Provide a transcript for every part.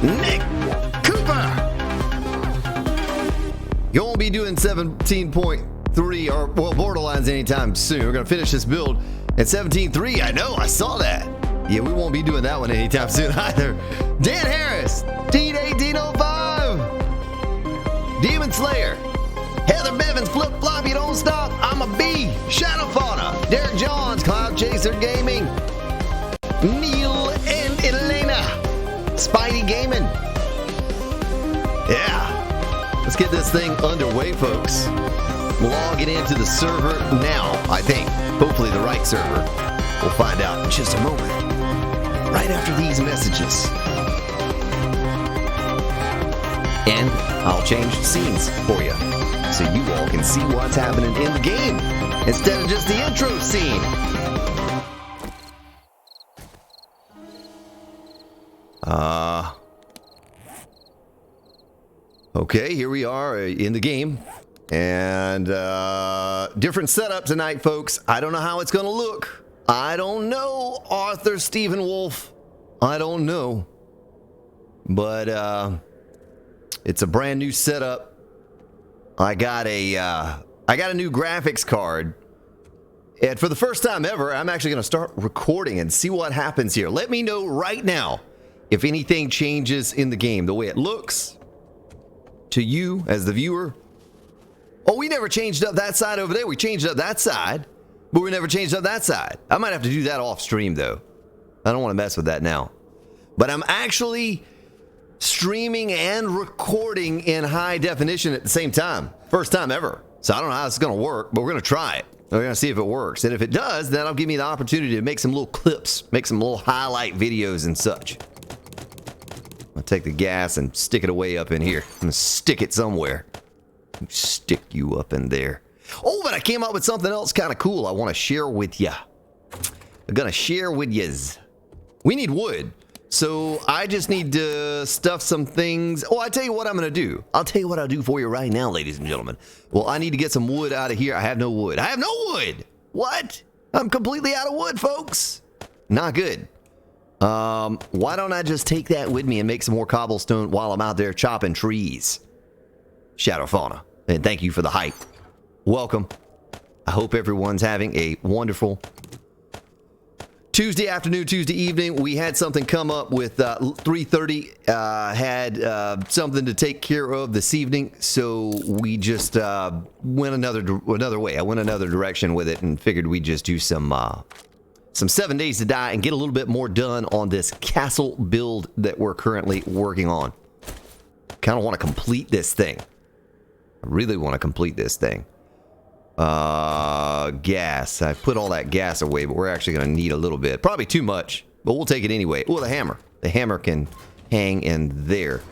Nick Cooper. You won't be doing 17.3 or, well, Borderlands anytime soon. We're going to finish this build at 17.3. I know, I saw that. Yeah, we won't be doing that one anytime soon either. Dan Harris, Dean 1805, Demon Slayer, Heather Bevins, Flip Flop, You Don't Stop, I'm a Bee, Shadow Fauna, Derek Johns, Cloud Chaser Gaming, Neil and Elena, Spidey Gaming. Yeah, let's get this thing underway, folks. Logging into the server now, I think. Hopefully the right server. We'll find out in just a moment. Right after these messages. And I'll change scenes for you, so you all can see what's happening in the game instead of just the intro scene. Okay, here we are in the game. And different setup tonight, folks. I don't know how it's going to look. I don't know, Arthur Stephen Wolf. I don't know. But it's a brand new setup. I got a new graphics card. And for the first time ever, I'm actually going to start recording and see what happens here. Let me know right now if anything changes in the game, the way it looks to you as the viewer. Oh, we never changed up that side over there. We changed up that side, but we never changed up that side. I might have to do that off stream, though. I don't want to mess with that now. But I'm actually streaming and recording in high definition at the same time. First time ever. So I don't know how it's going to work, but we're going to try it. We're going to see if it works. And if it does, then that'll give me the opportunity to make some little clips, make some little highlight videos and such. I'll take the gas and stick it away up in here. I'm going to stick it somewhere. Stick you up in there. Oh, but I came up with something else kind of cool I want to share with you. I'm going to share with yous. We need wood. So I just need to stuff some things. Oh, I tell you what I'm going to do. I'll tell you what I'll do for you right now, ladies and gentlemen. Well, I need to get some wood out of here. I have no wood. I have no wood. What? I'm completely out of wood, folks. Not good. Why don't I just take that with me and make some more cobblestone while I'm out there chopping trees? Shadow Fauna. And thank you for the hype. Welcome. I hope everyone's having a wonderful Tuesday afternoon, Tuesday evening. We had something come up with 3:30. Had something to take care of this evening, so we just went another way. I went another direction with it and figured we'd just do some 7 Days to Die and get a little bit more done on this castle build that we're currently working on. Kind of want to complete this thing. I really want to complete this thing. Gas. I put all that gas away, but we're actually going to need a little bit. Probably too much, but we'll take it anyway. Oh, the hammer. The hammer can hang in there.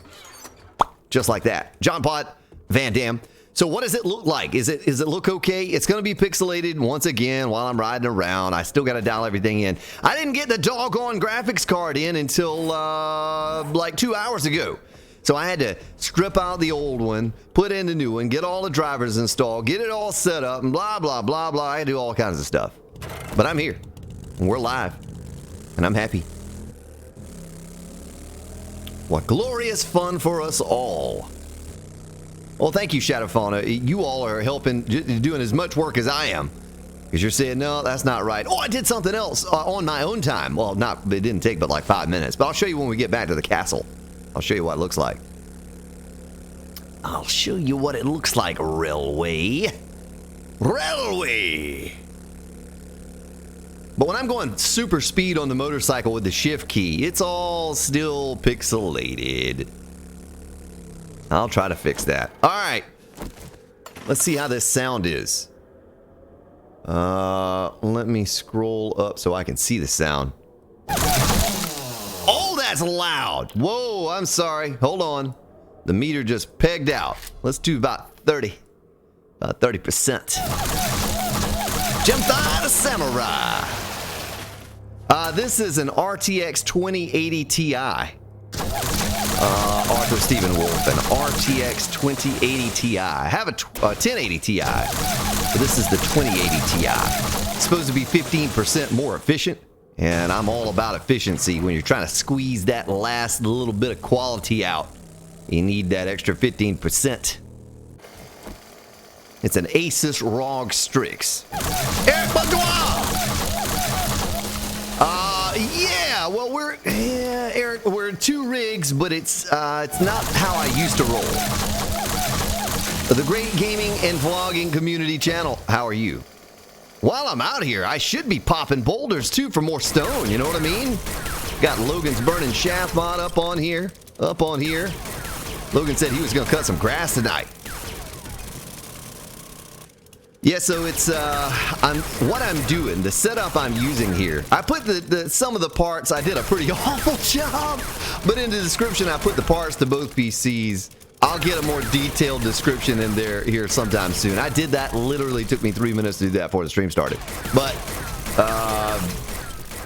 Just like that. John Pot, Van Dam. So what does it look like? Is it look okay? It's going to be pixelated once again while I'm riding around. I still got to dial everything in. I didn't get the doggone graphics card in until like 2 hours ago. So I had to strip out the old one, put in the new one, get all the drivers installed, get it all set up, and blah, blah, blah, blah. I had to do all kinds of stuff. But I'm here, and we're live, and I'm happy. What glorious fun for us all. Well, thank you, Shadow Fauna. You all are helping, doing as much work as I am. Because you're saying, no, that's not right. Oh, I did something else on my own time. Well, it didn't take but like 5 minutes. But I'll show you when we get back to the castle. I'll show you what it looks like. I'll show you what it looks like, Railway. Railway! But when I'm going super speed on the motorcycle with the shift key, it's all still pixelated. I'll try to fix that. All right. Let's see how this sound is. Let me scroll up so I can see the sound. Oh, that's loud. Whoa, I'm sorry. Hold on. The meter just pegged out. Let's do about 30. About 30%. Gemthai the Samurai. This is an RTX 2080 Ti. Arthur Stephen Wolf, an RTX 2080 Ti. I have a 1080 Ti, but this is the 2080 Ti. It's supposed to be 15% more efficient. And I'm all about efficiency. When you're trying to squeeze that last little bit of quality out, you need that extra 15%. It's an Asus ROG Strix. Eric Boudoir! Yeah, well, Eric, we're in 2 rigs, but it's not how I used to roll. The great gaming and vlogging community channel. How are you? While I'm out here, I should be popping boulders too for more stone. You know what I mean? Got Logan's burning shaft mod up on here. Logan said he was gonna cut some grass tonight. Yeah, so it's what I'm doing, the setup I'm using here. I put some of the parts. I did a pretty awful job, but in the description I put the parts to both PCs. I'll get a more detailed description in there here sometime soon. I did that, literally took me 3 minutes to do that before the stream started. But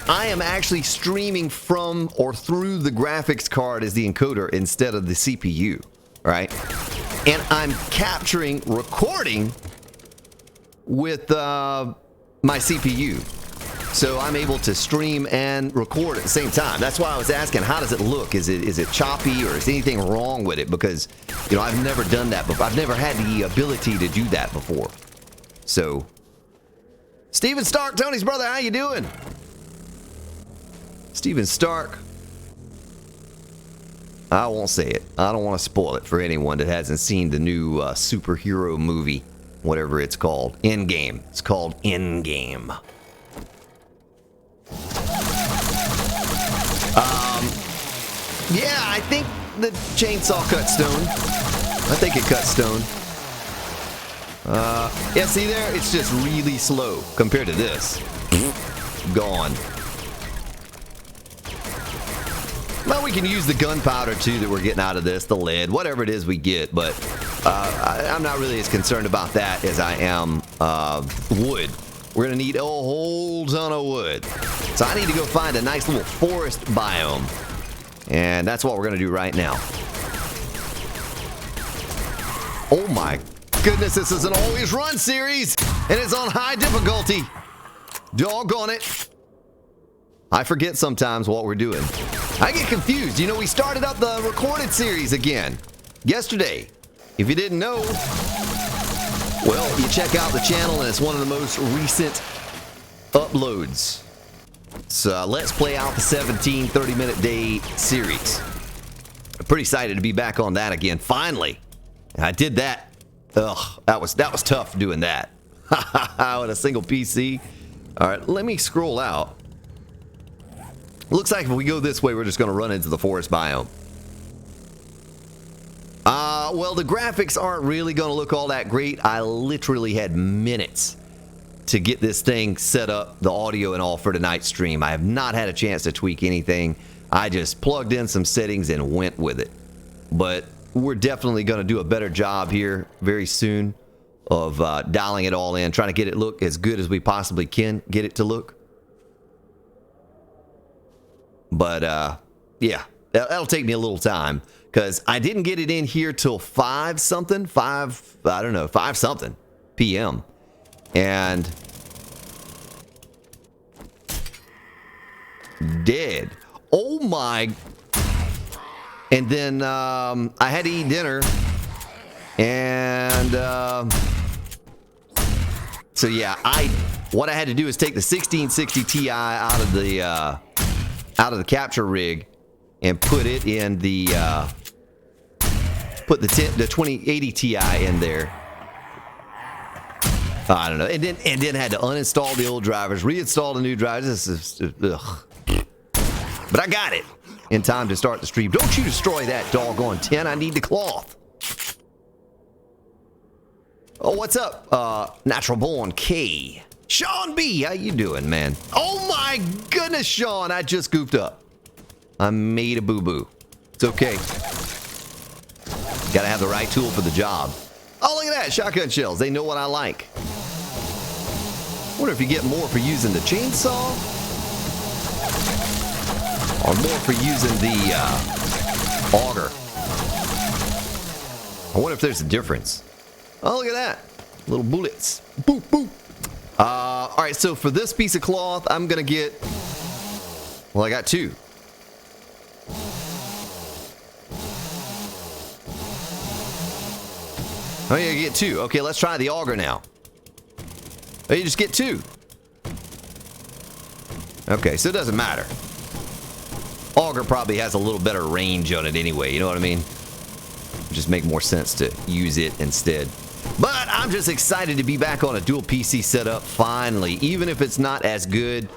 I am actually streaming from or through the graphics card as the encoder instead of the CPU, right? And I'm capturing, recording with my CPU. So I'm able to stream and record at the same time. That's why I was asking, how does it look? Is it choppy, or is anything wrong with it? Because, you know, I've never done that before. I've never had the ability to do that before. So, Steven Stark, Tony's brother, how you doing? Steven Stark. I won't say it. I don't want to spoil it for anyone that hasn't seen the new superhero movie, whatever it's called. Endgame. It's called Endgame. Yeah, I think the chainsaw cut stone. I think it cut stone. Yeah, see there? It's just really slow compared to this. Gone. Well, we can use the gunpowder too that we're getting out of this, the lead, whatever it is we get, but I'm not really as concerned about that as I am wood. We're gonna need a whole ton of wood. So I need to go find a nice little forest biome. And that's what we're gonna do right now. Oh my goodness, this is an always run series, and it's on high difficulty. Doggone it. I forget sometimes what we're doing. I get confused. You know, we started up the recorded series again yesterday. If you didn't know, well, you check out the channel, and it's one of the most recent uploads. So let's play out the 17 30-minute day series. I'm pretty excited to be back on that again. Finally, I did that. Ugh, that was tough doing that. With a single PC. All right, let me scroll out. Looks like if we go this way, we're just going to run into the forest biome. Well, the graphics aren't really going to look all that great. I literally had minutes to get this thing set up, the audio and all, for tonight's stream. I have not had a chance to tweak anything. I just plugged in some settings and went with it. But we're definitely going to do a better job here very soon of dialing it all in, trying to get it look as good as we possibly can get it to look. But yeah, that'll take me a little time, because I didn't get it in here till 5 something p.m. and dead. Oh my. And then I had to eat dinner, and so yeah, what I had to do is take the 1660 Ti out of the capture rig and put it in the put the 2080 Ti in there. I don't know, and then had to uninstall the old drivers, reinstall the new drivers. This is ugh. But I got it in time to start the stream. Don't you destroy that doggone 10. I need the cloth. Oh, what's up, Natural Born K? Sean B, how you doing, man? Oh my goodness, Sean, I just goofed up. I made a boo-boo. It's okay. Gotta have the right tool for the job. Oh, look at that, shotgun shells. They know what I like. Wonder if you get more for using the chainsaw, or more for using the auger. I wonder if there's a difference. Oh, look at that. Little bullets. Boop, boop. All right, so for this piece of cloth, I'm going to get Well, I got 2. Oh, yeah, you get 2. Okay, let's try the auger now. Oh, you just get 2. Okay, so it doesn't matter. Auger probably has a little better range on it anyway, you know what I mean? Just make more sense to use it instead. But I'm just excited to be back on a dual PC setup finally, even if it's not as good.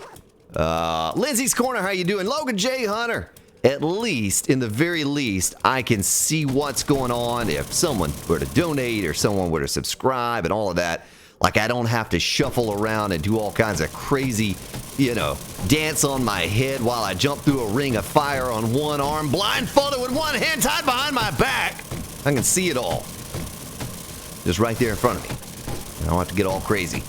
Lindsay's Corner, how you doing? Logan J. Hunter. At least, in the very least, I can see what's going on if someone were to donate or someone were to subscribe and all of that. Like, I don't have to shuffle around and do all kinds of crazy, you know, dance on my head while I jump through a ring of fire on one arm, blindfolded with one hand tied behind my back. I can see it all. Just right there in front of me. I don't have to get all crazy.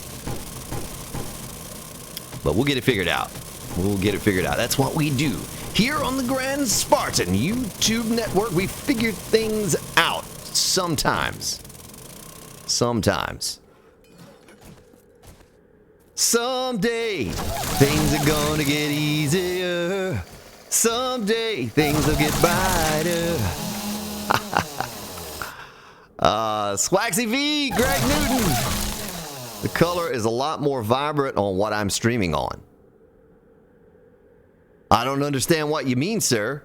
But we'll get it figured out. We'll get it figured out. That's what we do. Here on the Grand Spartan YouTube network, we figure things out. Sometimes. Sometimes. Someday, things are gonna get easier. Someday, things will get brighter. Swaxy V, Greg Newton. The color is a lot more vibrant on what I'm streaming on. I don't understand what you mean, sir.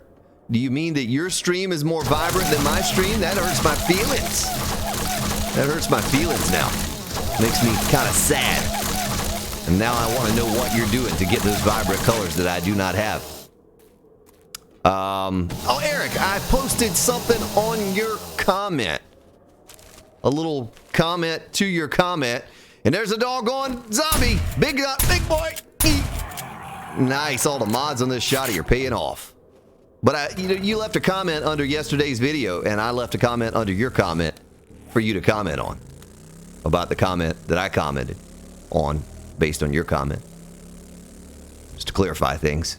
Do you mean that your stream is more vibrant than my stream? That hurts my feelings. That hurts my feelings now. Makes me kind of sad. And now I want to know what you're doing to get those vibrant colors that I do not have. Oh, Eric, I posted something on your comment. A little comment to your comment. And there's a doggone zombie. Big boy. Nice. All the mods on this shotty are paying off. But you left a comment under yesterday's video, and I left a comment under your comment for you to comment on. About the comment that I commented on based on your comment. Just to clarify things.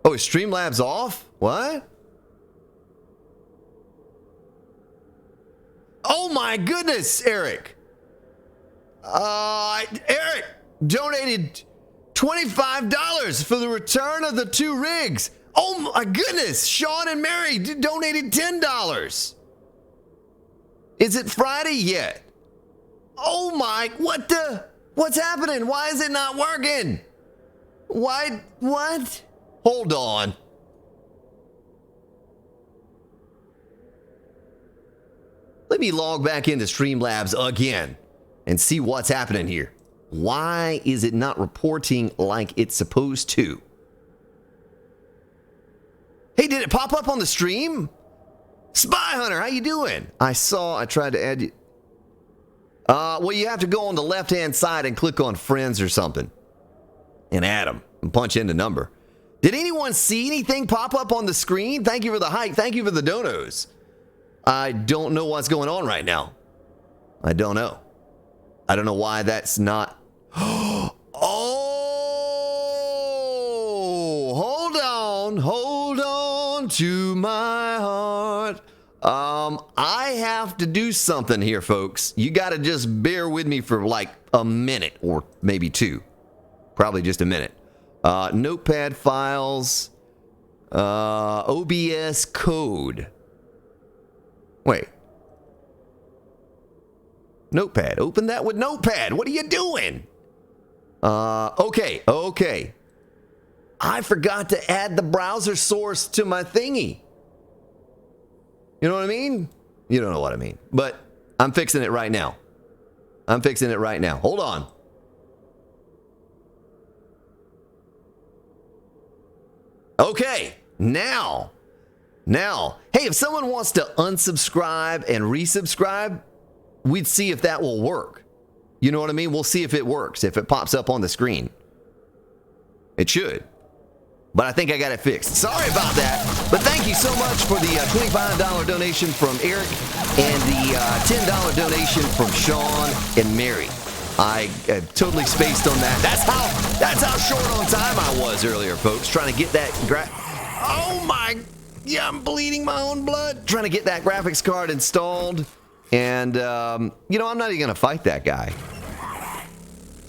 Oh, is Streamlabs off? What? Oh my goodness, Eric. Eric donated $25 for the return of the 2 rigs. Oh my goodness. Sean and Mary donated $10. Is it Friday yet? Oh my, what's happening? Why is it not working? Why, what? Hold on. Let me log back into Streamlabs again and see what's happening here. Why is it not reporting like it's supposed to? Hey, did it pop up on the stream? Spy Hunter, how you doing? I tried to add you. Well, you have to go on the left-hand side and click on friends or something. And add them and punch in the number. Did anyone see anything pop up on the screen? Thank you for the hype. Thank you for the donos. I don't know what's going on right now. I don't know. I don't know why that's not. Oh, hold on to my heart. I have to do something here, folks. You got to just bear with me for like a minute or maybe 2. Probably just a minute. Notepad files, OBS code. Wait. Notepad. Open that with Notepad. What are you doing? Okay. I forgot to add the browser source to my thingy. You know what I mean? You don't know what I mean. But I'm fixing it right now. Hold on. Okay. Now. Hey, if someone wants to unsubscribe and resubscribe, we'd see if that will work. You know what I mean? We'll see if it works, if it pops up on the screen. It should. But I think I got it fixed. Sorry about that. But thank you so much for the $25 donation from Eric and the $10 donation from Sean and Mary. I totally spaced on that. That's how short on time I was earlier, folks. Trying to get that oh my, yeah, I'm bleeding my own blood. Trying to get that graphics card installed. And, you know, I'm not even going to fight that guy.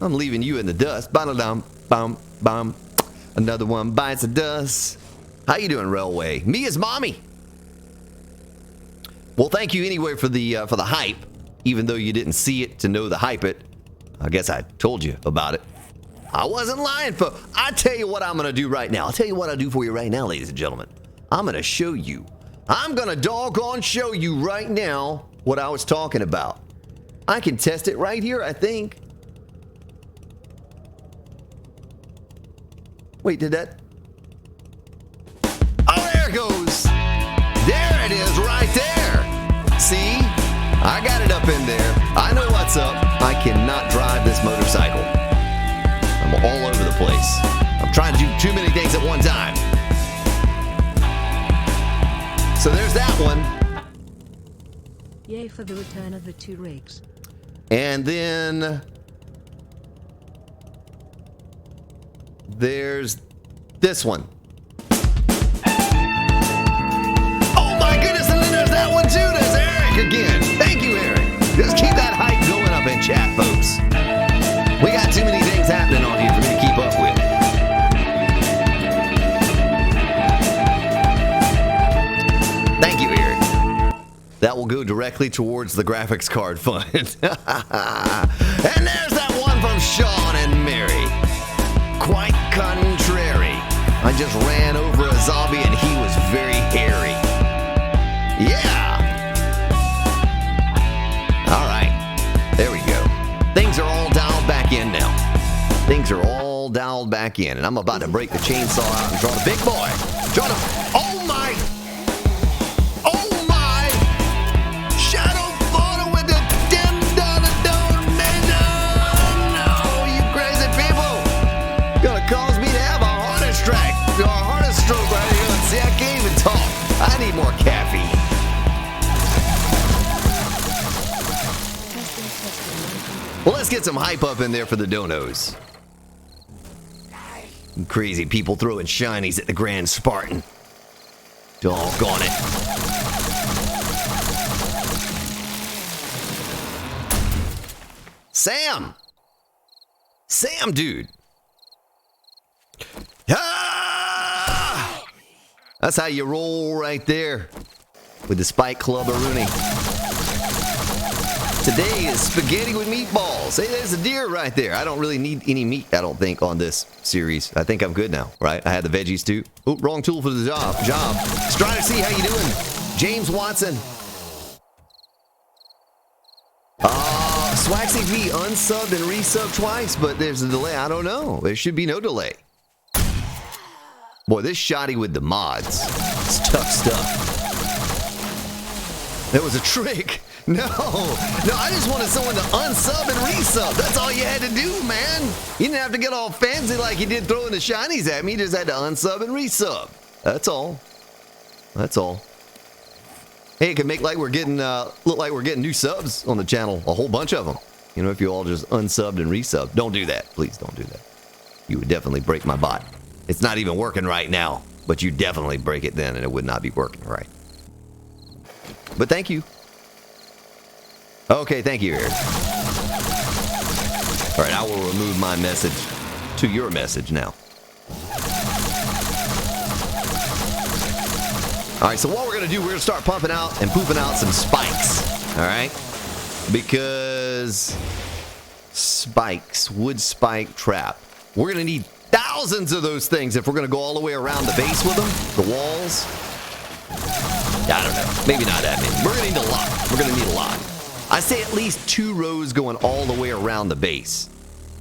I'm leaving you in the dust. Ba-da-dum, bum, bum. Another one bites the dust. How you doing, Railway? Me as mommy. Well, thank you anyway for the hype. Even though you didn't see it to know the hype it. I guess I told you about it. I wasn't lying, folks. I tell you what I'm going to do right now. I'll tell you what I'll do for you right now, ladies and gentlemen. I'm going to show you. I'm going to doggone show you right now what I was talking about. I can test it right here, I think. Wait, did that? Oh, there it goes. There it is right there. See? I got it up in there. I know what's up. I cannot drive this motorcycle. I'm all over the place. I'm trying to do too many things at one time. So there's that one. Yay for the return of the 2 rigs. And then there's this one. Oh my goodness, and then there's that one too. There's Eric again. Thank you, Eric. Just keep that hype going up in chat, folks. We got too many things happening on here for me to keep up with. Thank you, Eric. That will go directly towards the graphics card fund. And there's that one from Sean and Mary. Quite contrary. I just ran over a zombie and he was very hairy. Yeah. All right. There we go. Things are all dialed back in now. Things are all dialed back in. And I'm about to break the chainsaw out and draw the big boy. Draw the... Oh my... Oh my... Shadow photo with the $10 donation. No, you crazy people. Gonna cause me to have a heart attack. Or a heart stroke right here. See, I can't even talk. I need more caffeine. Well, let's get some hype up in there for the donos. Crazy people throwing shinies at the Grand Spartan. Doggone it. Sam! Sam, dude. Ah! That's how you roll right there. With the Spike Club-a-rooney. Today is spaghetti with meatballs. Hey, there's a deer right there. I don't really need any meat, I don't think, on this series. I think I'm good now, right? I had the veggies too. Oh, wrong tool for the job. Strider C, how you doing? James Watson. Swaxy V unsubbed and resubbed twice, but there's a delay. I don't know. There should be no delay. Boy, this shoddy with the mods. It's tough stuff. That was a trick. No, I just wanted someone to unsub and resub. That's all you had to do, man. You didn't have to get all fancy like you did throwing the shinies at me. You just had to unsub and resub. That's all. That's all. Hey, it can make like we're getting, look like we're getting new subs on the channel. A whole bunch of them. You know, if you all just unsubbed and resubbed. Don't do that. Please don't do that. You would definitely break my bot. It's not even working right now, but you definitely break it then and it would not be working right. But thank you. Okay, thank you, Eric. All right, I will remove my message to your message now. All right, so what we're going to do, we're going to start pumping out and pooping out some spikes, all right? Because spikes, wood spike trap. We're going to need thousands of those things if we're going to go all the way around the base with them, the walls. I don't know, maybe not that many. We're going to need a lot. We're going to need a lot. I say at least 2 rows going all the way around the base.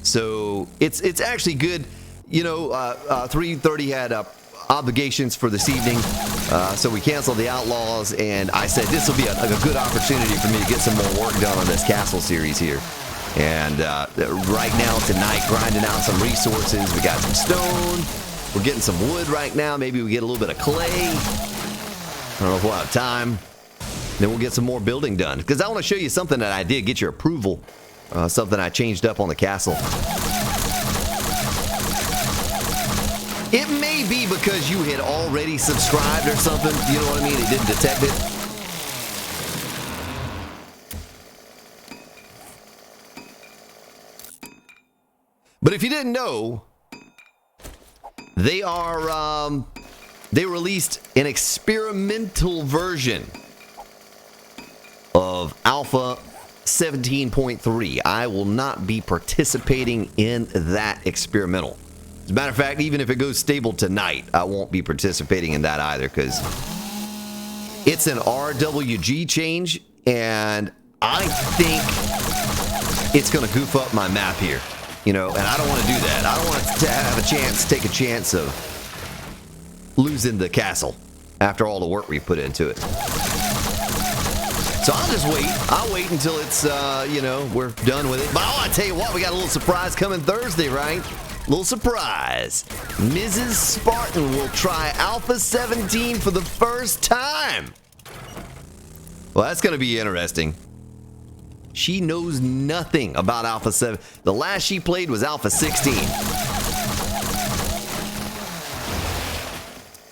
So it's actually good. You know, 330 had obligations for this evening, so we canceled the Outlaws, and I said this will be a good opportunity for me to get some more work done on this castle series here. And right now, tonight, grinding out some resources. We got some stone. We're getting some wood right now. Maybe we get a little bit of clay. I don't know if we'll have time. Then we'll get some more building done. Because I want to show you something that I did get your approval. Something I changed up on the castle. It may be because you had already subscribed or something. You know what I mean? It didn't detect it. But if you didn't know, they released an experimental version of Alpha 17.3. I will not be participating in that experimental. As a matter of fact, even if it goes stable tonight, I won't be participating in that either, because it's an RWG change, and I think it's going to goof up my map here. You know, and I don't want to do that. I don't want to have a chance, take a chance of losing the castle after all the work we've put into it. So I'll just wait. I'll wait until it's, you know, we're done with it. But I tell you what, we got a little surprise coming Thursday, right? Little surprise. Mrs. Spartan will try Alpha 17 for the first time. Well, that's going to be interesting. She knows nothing about Alpha 7. The last she played was Alpha 16.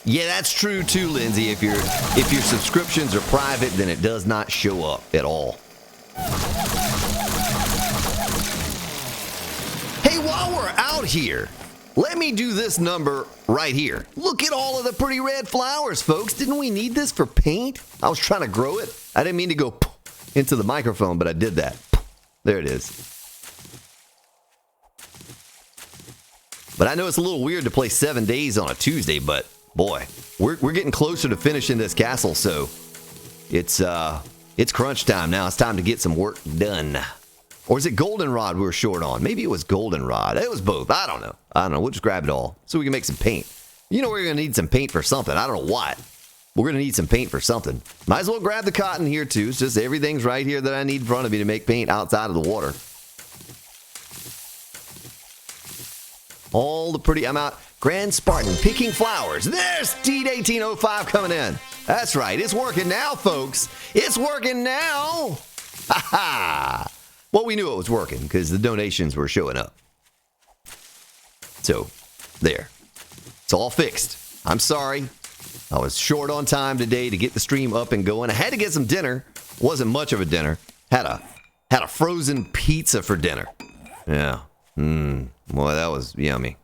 Yeah, that's true too, Lindsay. If your subscriptions are private, then it does not show up at all. Hey, while we're out here, let me do this number right here. Look at all of the pretty red flowers, folks. Didn't we need this for paint? I was trying to grow it. I didn't mean to go into the microphone, but I did that. There it is. But I know it's a little weird to play 7 days on a Tuesday, but boy, we're getting closer to finishing this castle, so it's crunch time now. It's time to get some work done. Or is it goldenrod we were short on? Maybe it was goldenrod. It was both. I don't know. We'll just grab it all so we can make some paint. You know we're going to need some paint for something. I don't know what. We're going to need some paint for something. Might as well grab the cotton here, too. It's just everything's right here that I need in front of me to make paint outside of the water. All the pretty... I'm out. Grand Spartan picking flowers. There's Steed 1805 coming in. That's right. It's working now, folks. It's working now. Ha ha. Well, we knew it was working because the donations were showing up. So, there. It's all fixed. I'm sorry. I was short on time today to get the stream up and going. I had to get some dinner. Wasn't much of a dinner. Had a frozen pizza for dinner. Yeah. Boy, that was yummy.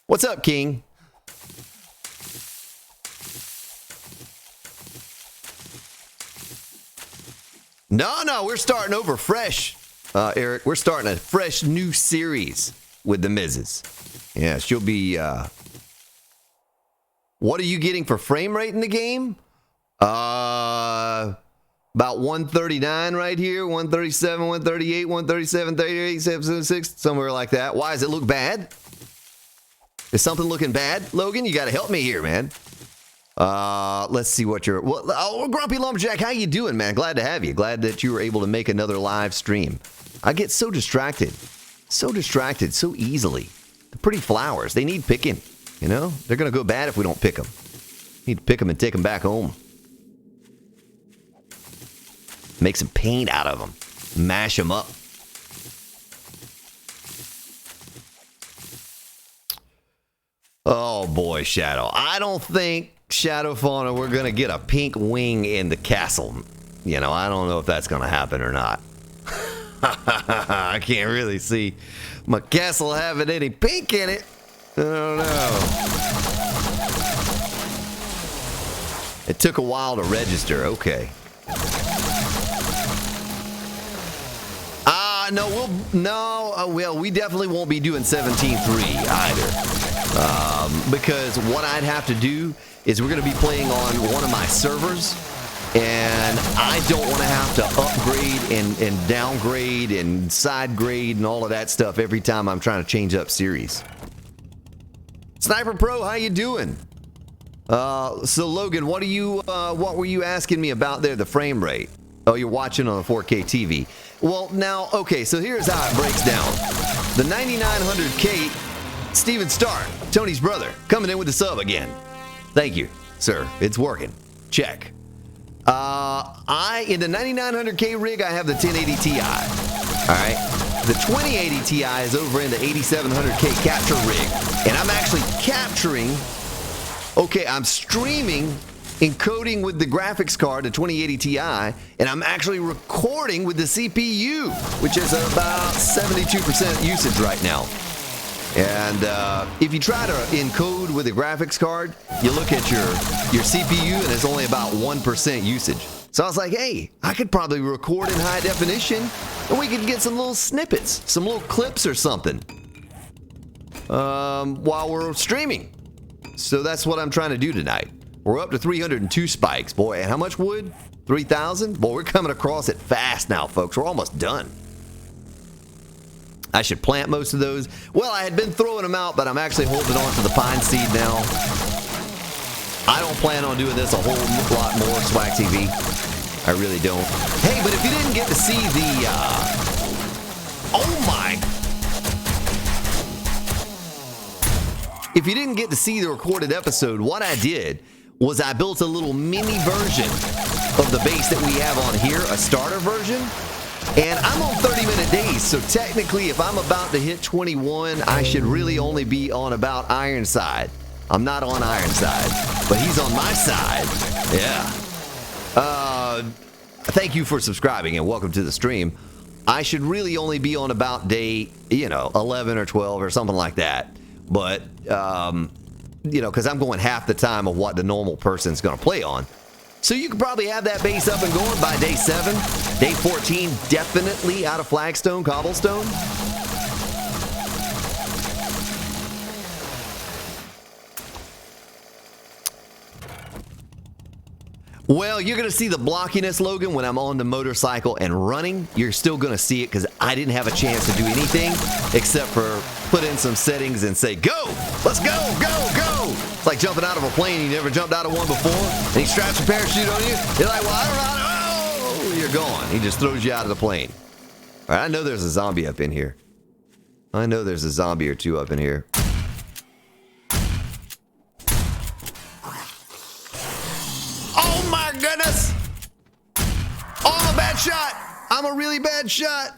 What's up, King? No, we're starting over fresh, Eric. We're starting a fresh new series with the Mrs. Yeah, she'll be, what are you getting for frame rate in the game? About 139 right here, 137, 138, 137, 38, 776, somewhere like that. Why, does it look bad? Is something looking bad? Logan, you got to help me here, man. Let's see what you're... Well, Grumpy Lumberjack, how you doing, man? Glad to have you. Glad that you were able to make another live stream. I get so distracted so easily. The pretty flowers, they need picking, you know? They're going to go bad if we don't pick them. Need to pick them and take them back home. Make some paint out of them. Mash them up. Oh boy, Shadow. I don't think, Shadow Fauna, we're going to get a pink wing in the castle. You know, I don't know if that's going to happen or not. I can't really see my castle having any pink in it. I don't know. It took a while to register. Okay. Well, we definitely won't be doing 17.3 either. Because what I'd have to do is we're going to be playing on one of my servers, and I don't want to have to upgrade and downgrade and side grade and all of that stuff every time I'm trying to change up series. Sniper Pro, how you doing? So Logan, what were you asking me about there, the frame rate? Oh, you're watching on a 4K TV. Well, now, okay, so here's how it breaks down. The 9900K, Steven Stark, Tony's brother, coming in with the sub again. Thank you, sir. It's working. Check. In the 9900K rig, I have the 1080 Ti. All right. The 2080 Ti is over in the 8700K capture rig. And I'm actually capturing, okay, I'm streaming encoding with the graphics card, the 2080 Ti, and I'm actually recording with the CPU, which is about 72% usage right now. And if you try to encode with a graphics card, you look at your CPU and it's only about 1% usage. So I was like, hey, I could probably record in high definition and we could get some little snippets, some little clips or something while we're streaming. So that's what I'm trying to do tonight. We're up to 302 spikes. Boy, and how much wood? 3,000? Boy, we're coming across it fast now, folks. We're almost done. I should plant most of those. Well, I had been throwing them out, but I'm actually holding on to the pine seed now. I don't plan on doing this a whole lot more, Swag TV. I really don't. Hey, but if you didn't get to see the, oh my. If you didn't get to see the recorded episode, what I did was I built a little mini version of the base that we have on here, a starter version. And I'm on 30-minute days, so technically if I'm about to hit 21, I should really only be on about Ironside. I'm not on Ironside, but he's on my side. Yeah. Thank you for subscribing and welcome to the stream. I should really only be on about day, 11 or 12 or something like that. But, because I'm going half the time of what the normal person's going to play on. So you could probably have that base up and going by day 7. Day 14, definitely out of flagstone, cobblestone. Well, you're going to see the blockiness, Logan, when I'm on the motorcycle and running. You're still going to see it because I didn't have a chance to do anything except for put in some settings and say, go! Let's go! Go! Go! It's like jumping out of a plane. You never jumped out of one before, and he straps a parachute on you. You're like, well, I don't know. Oh! You're gone. He just throws you out of the plane. All right, I know there's a zombie up in here. I know there's a zombie or two up in here. Oh my goodness! Oh, I'm a bad shot! I'm a really bad shot!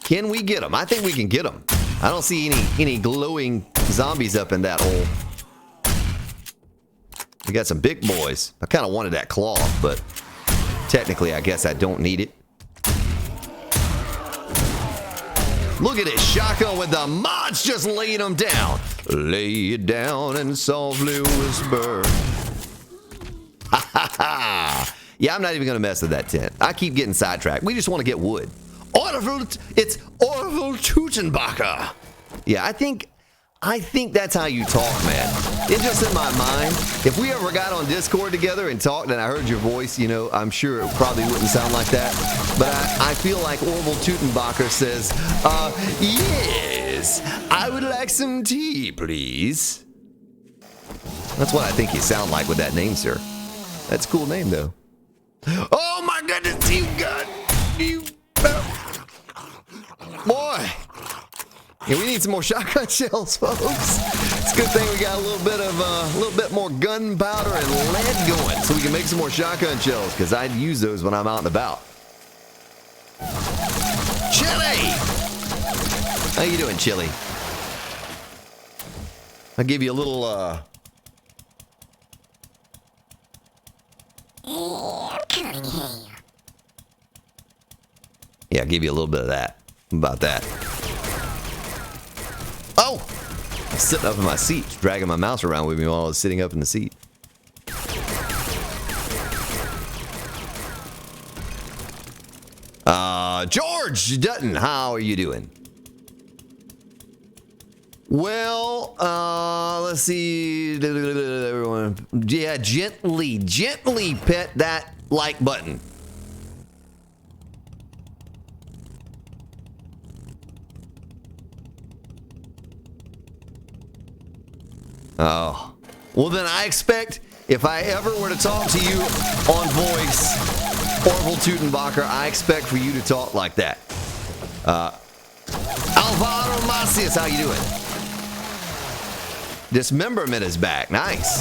Can we get them? I think we can get them. I don't see any glowing zombies up in that hole. We got some big boys. I kind of wanted that cloth, but technically I guess I don't need it. Look at this shotgun with the mods just laying them down. Lay it down and softly whisper. Ha ha ha. Yeah, I'm not even going to mess with that tent. I keep getting sidetracked. We just want to get wood. It's Orville Tutenbacher. Yeah, I think that's how you talk, man. It's just in my mind. If we ever got on Discord together and talked and I heard your voice, I'm sure it probably wouldn't sound like that. But I feel like Orville Tutenbacher says, yes, I would like some tea, please. That's what I think you sound like with that name, sir. That's a cool name, though. Oh, my goodness, you got... Boy, yeah, we need some more shotgun shells, folks. It's a good thing we got a little bit more gunpowder and lead going, so we can make some more shotgun shells. Because I'd use those when I'm out and about. Chili, how you doing, Chili? I'll give you a little. Yeah, I'll give you a little bit of that. About that. Oh! I'm sitting up in my seat, dragging my mouse around with me while I was sitting up in the seat. George Dutton, how are you doing? Well, let's see. Everyone, yeah, gently pet that like button. Oh, well then I expect if I ever were to talk to you on voice, Orville Tutenbacher, I expect for you to talk like that. Alvaro Macias, how you doing? Dismemberment is back, nice.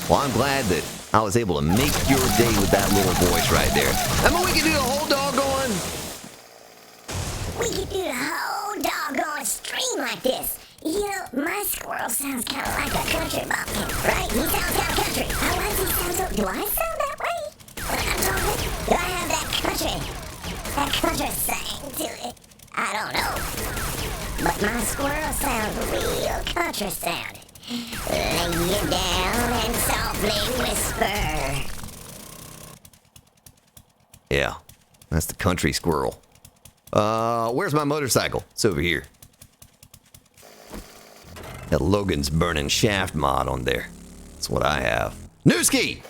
Well, I'm glad that I was able to make your day with that little voice right there. I mean, we can do the whole doggone... We can do the whole doggone stream like this. You know, my squirrel sounds kind of like a country bumpkin, right? He sounds kind of country. Why does he sound so... Do I sound that way when I'm talking? Do I have that country sang to it? I don't know. But my squirrel sounds real country sounding. Lay you down and softly whisper. Yeah, that's the country squirrel. Where's my motorcycle? It's over here. That Logan's burning shaft mod on there. That's what I have. Newski!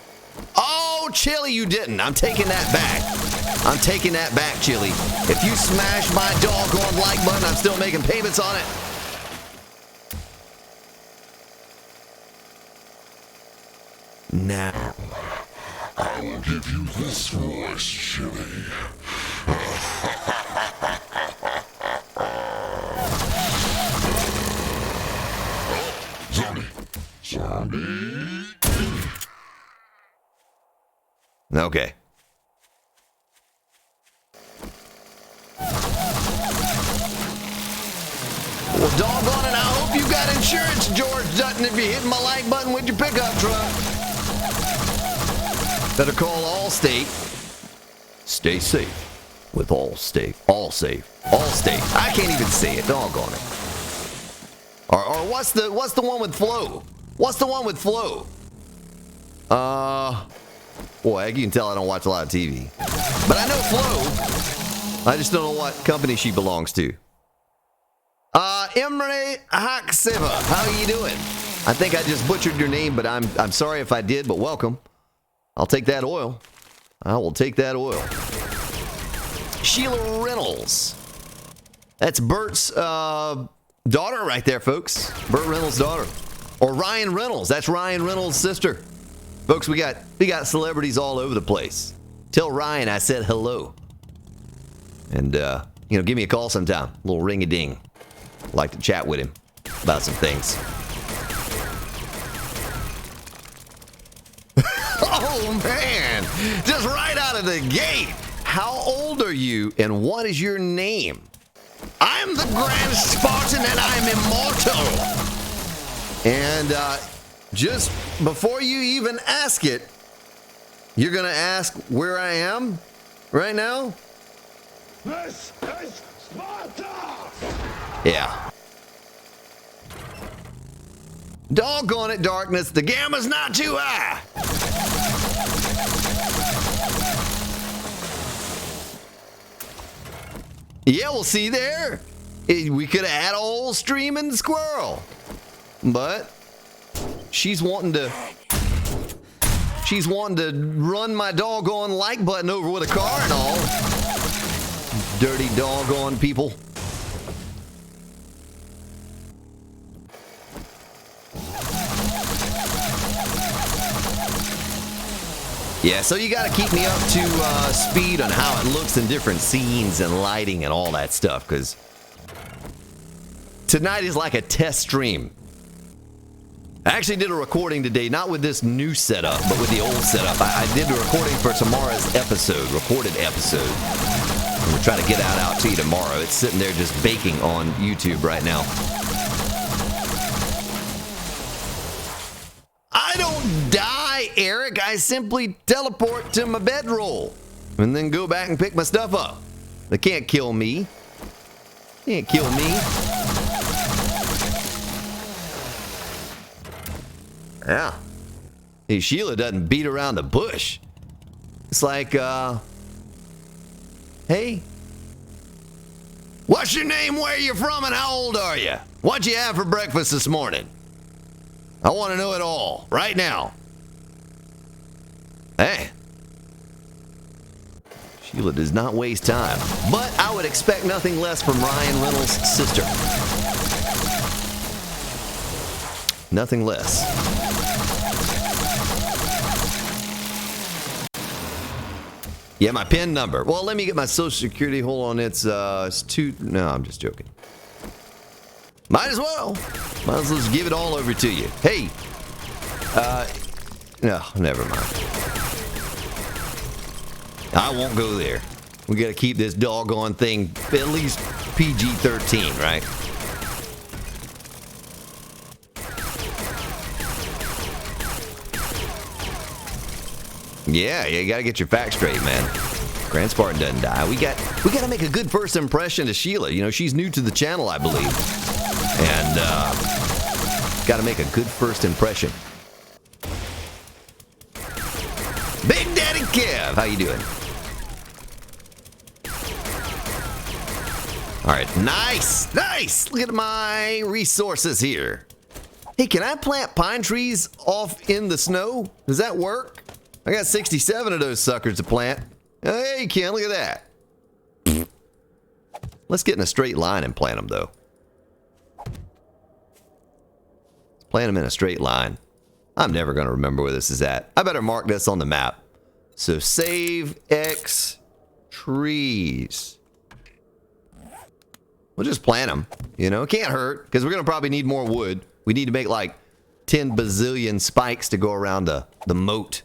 Oh, Chili, you didn't. I'm taking that back. I'm taking that back, Chili. If you smash my doggone like button, I'm still making payments on it. Now, I will give you this voice, Chili. Zombie. okay. Well, doggone it, I hope you got insurance, George Dutton, if you're hitting my like button with your pickup truck. Better call Allstate. Stay safe with Allstate. Allstate. Allstate. I can't even say it. Doggone it. Or what's the one with Flo? What's the one with Flo? Boy, you can tell I don't watch a lot of TV. But I know Flo. I just don't know what company she belongs to. Emre Hakseva, how are you doing? I think I just butchered your name, but I'm sorry if I did, but welcome. I'll take that oil. I will take that oil. Sheila Reynolds. That's Bert's daughter right there, folks. Burt Reynolds' daughter. Or Ryan Reynolds. That's Ryan Reynolds' sister. Folks, we got celebrities all over the place. Tell Ryan I said hello. And, give me a call sometime. A little ring-a-ding. Like to chat with him about some things. Oh, man. Just right out of the gate. How old are you and what is your name? I'm the Grand Spartan and I'm immortal. And just before you even ask it, you're going to ask where I am right now? This is Sparta! Yeah. Doggone it, darkness. The gamma's not too high. Yeah, we'll see there. We could have had a whole streaming squirrel. But she's wanting to run my doggone like button over with a car and all. Dirty doggone people. Yeah, so you got to keep me up to speed on how it looks in different scenes and lighting and all that stuff, because tonight is like a test stream. I actually did a recording today, not with this new setup, but with the old setup. I did a recording for tomorrow's episode, recorded episode. And we'll try to get that out to you tomorrow. It's sitting there just baking on YouTube right now. I don't die, Eric. I simply teleport to my bedroll and then go back and pick my stuff up. They can't kill me. Can't kill me. Yeah. Hey, Sheila doesn't beat around the bush. It's like, hey, what's your name, where you from, and how old are you? What'd you have for breakfast this morning? I want to know it all, right now. Hey. Sheila does not waste time, but I would expect nothing less from Ryan Reynolds' sister. Nothing less. Yeah, my PIN number. Well, let me get my Social Security. Hold on, it's two. No, I'm just joking. Might as well. Might as well just give it all over to you. Hey. No, never mind. I won't go there. We gotta keep this doggone thing at least PG-13, right? Yeah, you gotta get your facts straight, man. Grand Spartan doesn't die. We gotta make a good first impression to Sheila. You know, she's new to the channel, I believe. And gotta make a good first impression. Big Daddy Kev, how you doing? All right, nice, nice. Look at my resources here. Hey, can I plant pine trees off in the snow? Does that work? I got 67 of those suckers to plant. Hey, you can, look at that. Let's get in a straight line and plant them, though. Plant them in a straight line. I'm never going to remember where this is at. I better mark this on the map. So save X trees. We'll just plant them. You know, it can't hurt because we're going to probably need more wood. We need to make like 10 bazillion spikes to go around the moat.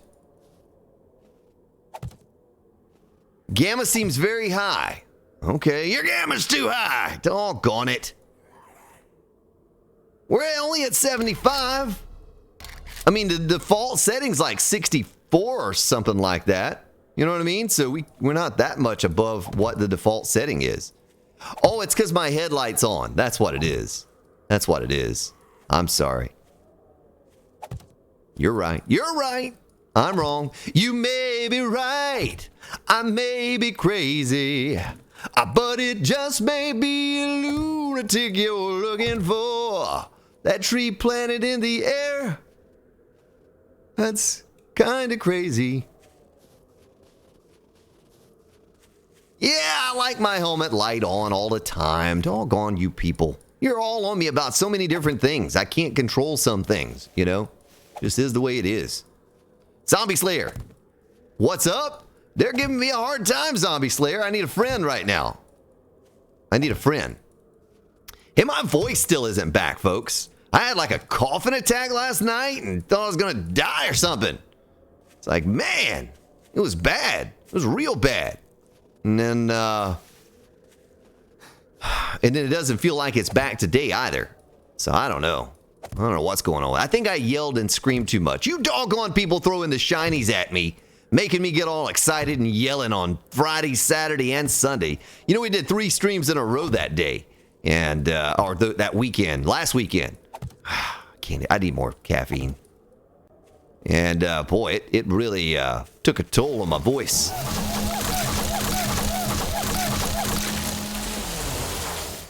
Gamma seems very high. Okay, your gamma's too high. Doggone it. We're only at 75. I mean, the default setting's like 64 or something like that. You know what I mean? So we're not that much above what the default setting is. Oh, it's because my headlight's on. That's what it is. That's what it is. I'm sorry. You're right. You're right. I'm wrong. You may be right. I may be crazy. But it just may be a lunatic you're looking for. That tree planted in the air. That's kind of crazy. Yeah, I like my helmet light on all the time. Doggone you people. You're all on me about so many different things. I can't control some things, you know? Just is the way it is. Zombie Slayer. What's up? They're giving me a hard time, Zombie Slayer. I need a friend right now. I need a friend. Hey, my voice still isn't back, folks. I had like a coughing attack last night and thought I was going to die or something. It's like, man, it was bad. It was real bad. And then it doesn't feel like it's back today either. So I don't know. I don't know what's going on. I think I yelled and screamed too much. You doggone people throwing the shinies at me, making me get all excited and yelling on Friday, Saturday, and Sunday. You know, we did 3 streams in a row that day. And, that weekend, last weekend. I need more caffeine. And, boy, it really took a toll on my voice.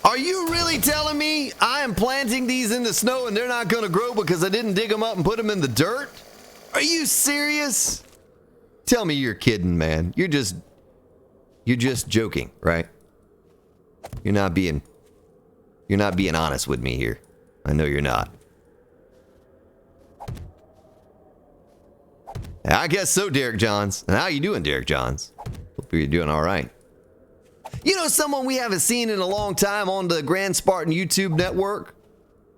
Are you really telling me I am planting these in the snow and they're not going to grow because I didn't dig them up and put them in the dirt? Are you serious? Tell me you're kidding, man. You're just joking, right? You're not being honest with me here. I know you're not. I guess so, Derek Johns. And how you doing, Derek Johns? Hope you're doing all right. You know someone we haven't seen in a long time on the Grand Spartan YouTube network?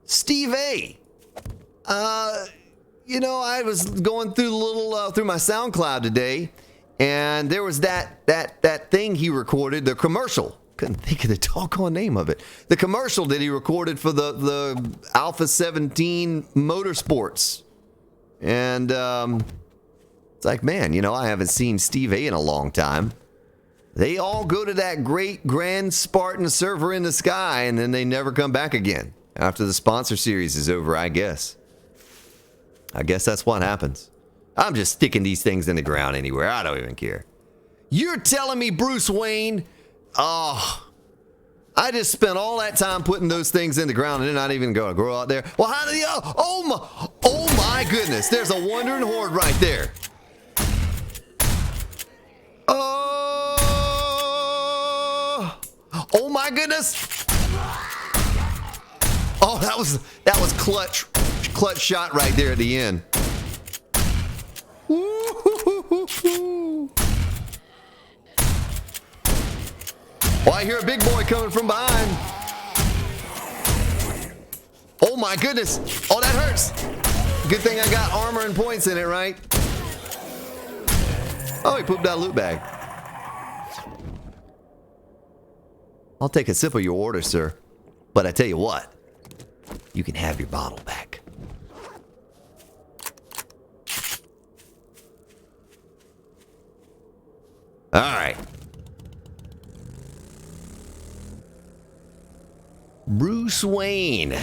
Steve A. You know, I was going through through my SoundCloud today, and there was that thing he recorded, the commercial. Couldn't think of the doggone name of it. The commercial that he recorded for the Alpha 17 Motorsports. And it's like, man, you know, I haven't seen Steve A in a long time. They all go to that great Grand Spartan server in the sky, and then they never come back again. After the sponsor series is over, I guess. I guess that's what happens. I'm just sticking these things in the ground anywhere. I don't even care. You're telling me, Bruce Wayne, oh, I just spent all that time putting those things in the ground and they're not even going to grow out there. Well, how do you, oh my goodness, there's a wandering horde right there. Oh my goodness. Oh, that was clutch shot right there at the end. Oh, I hear a big boy coming from behind. Oh my goodness. Oh, that hurts. Good thing I got armor and points in it, right? Oh, he pooped out a loot bag. I'll take a sip of your order, sir. But I tell you what, you can have your bottle back. Bruce Wayne. All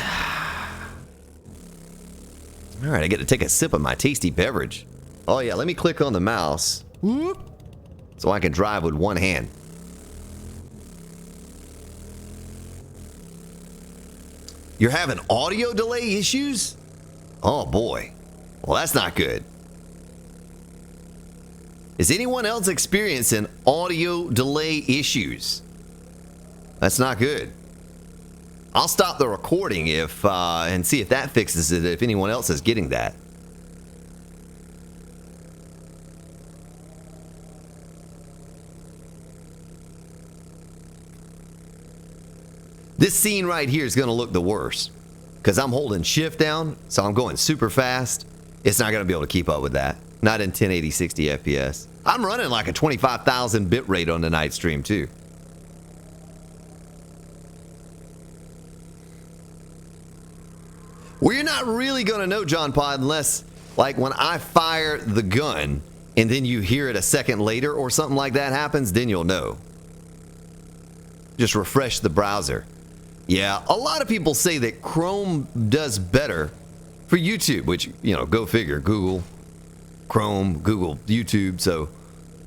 right, I get to take a sip of my tasty beverage. Oh yeah, let me click on the mouse. Whoop, so I can drive with one hand. You're having audio delay issues? Oh boy. Well, that's not good. Is anyone else experiencing audio delay issues? That's not good. I'll stop the recording if and see if that fixes it, if anyone else is getting that. This scene right here is going to look the worst because I'm holding shift down, so I'm going super fast. It's not going to be able to keep up with that. Not in 1080 60 FPS. I'm running like a 25,000 bit rate on the night stream too. Well, you're not really going to know, John Pod, unless like when I fire the gun and then you hear it a second later or something like that happens, then you'll know. Just refresh the browser. Yeah, a lot of people say that Chrome does better for YouTube, which, you know, go figure. Google, Chrome, Google, YouTube, so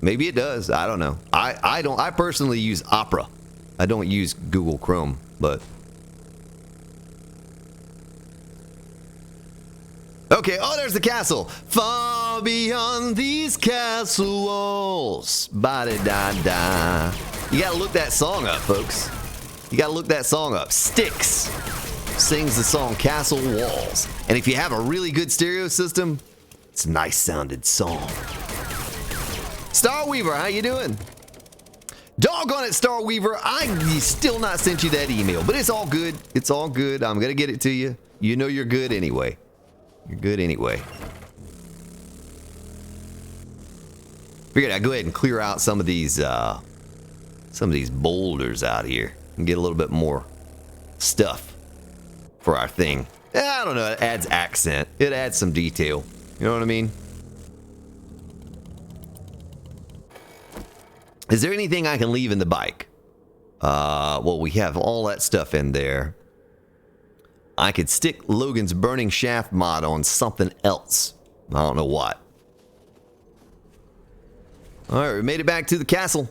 maybe it does. I don't know. I personally use Opera. I don't use Google Chrome, but okay, oh, there's the castle. Far beyond these castle walls. Ba-da-da-da. You gotta look that song up, folks. You gotta look that song up. Styx sings the song Castle Walls. And if you have a really good stereo system, it's a nice sounding song. Starweaver, how you doing? Doggone it, Starweaver. I still not sent you that email, but it's all good. It's all good. I'm gonna get it to you. You know you're good anyway. You're good anyway. Figured I'd go ahead and clear out some of these boulders out here and get a little bit more stuff for our thing. I don't know, it adds accent. It adds some detail. You know what I mean? Is there anything I can leave in the bike? Well, we have all that stuff in there. I could stick Logan's burning shaft mod on something else. I don't know what. Alright, we made it back to the castle.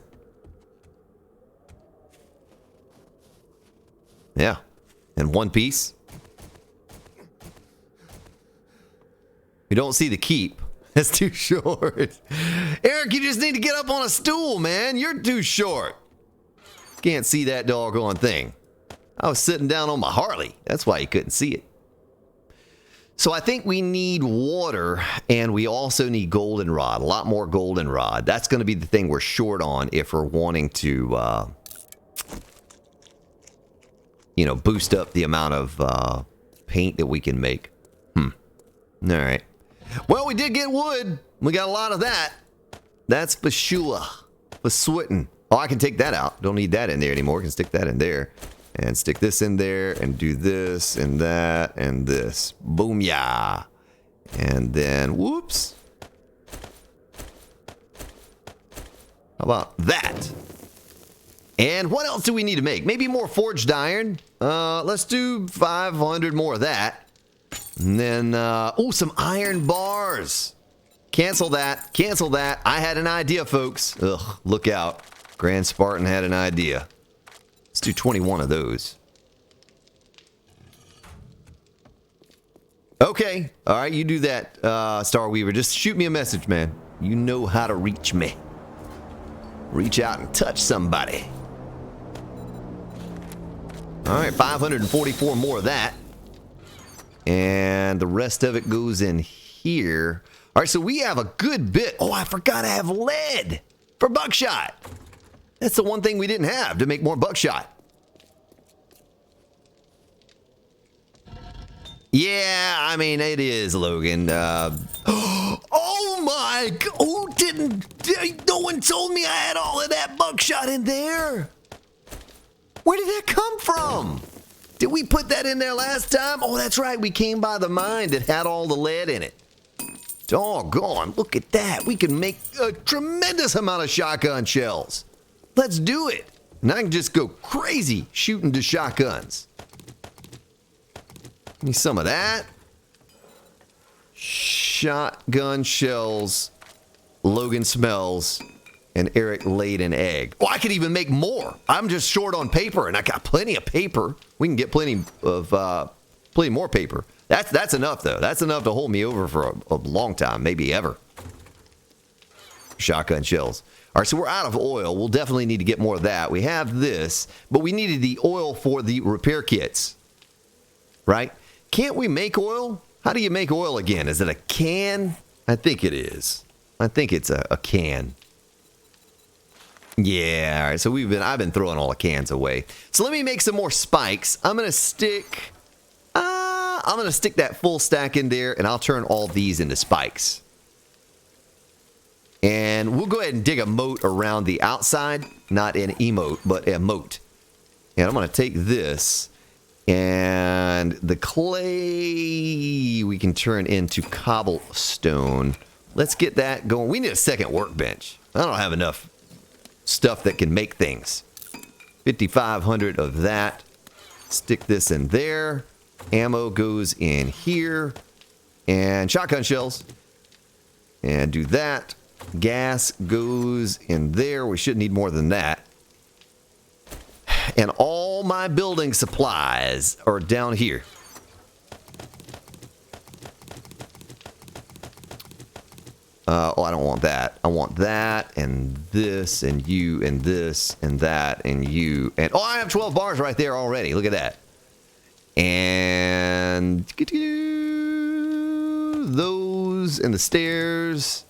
Yeah. In one piece. We don't see the keep. That's too short. Eric, you just need to get up on a stool, man. You're too short. Can't see that doggone thing. I was sitting down on my Harley. That's why you couldn't see it. So I think we need water, and we also need goldenrod. A lot more goldenrod. That's going to be the thing we're short on if we're wanting to, you know, boost up the amount of paint that we can make. All right. Well, we did get wood. We got a lot of that. That's for sure. For switting. Oh, I can take that out. Don't need that in there anymore. I can stick that in there. And stick this in there and do this and that and this. Boom, yeah. And then, whoops. How about that? And what else do we need to make? Maybe more forged iron. Let's do 500 more of that. And then, oh, some iron bars. Cancel that. Cancel that. I had an idea, folks. Ugh, look out. Grand Spartan had an idea. Let's do 21 of those. Okay. All right, you do that, Starweaver. Just shoot me a message, man. You know how to reach me. Reach out and touch somebody. All right, 544 more of that. And the rest of it goes in here. All right, so we have a good bit. Oh, I forgot I have lead for buckshot. That's the one thing we didn't have to make more buckshot. Yeah, I mean, it is, Logan. Oh my, who didn't, no one told me I had all of that buckshot in there. Where did that come from? Did we put that in there last time? Oh, that's right, we came by the mine that had all the lead in it. Doggone, look at that. We can make a tremendous amount of shotgun shells. Let's do it. And I can just go crazy shooting the shotguns. Give me some of that. Shotgun shells. Logan smells. And Eric laid an egg. Oh, I could even make more. I'm just short on paper, and I got plenty of paper. We can get plenty more paper. That's enough, though. That's enough to hold me over for a long time, maybe ever. Shotgun shells. All right, so we're out of oil. We'll definitely need to get more of that. We have this, but we needed the oil for the repair kits, right? Can't we make oil? How do you make oil again? Is it a can? I think it is. I think it's a can. Yeah, all right, so I've been throwing all the cans away. So let me make some more spikes. I'm gonna stick that full stack in there, and I'll turn all these into spikes. And we'll go ahead and dig a moat around the outside, not an emote, but a moat. And I'm gonna take this, and the clay we can turn into cobblestone. Let's get that going. We need a second workbench. I don't have enough stuff that can make things. 5,500 of that. Stick this in there. Ammo goes in here. And shotgun shells. And do that. Gas goes in there. We should need more than that. And all my building supplies are down here. Oh, I don't want that. I want that, and this, and you, and this, and that, and you. And oh, I have 12 bars right there already. Look at that. And those, and the stairs,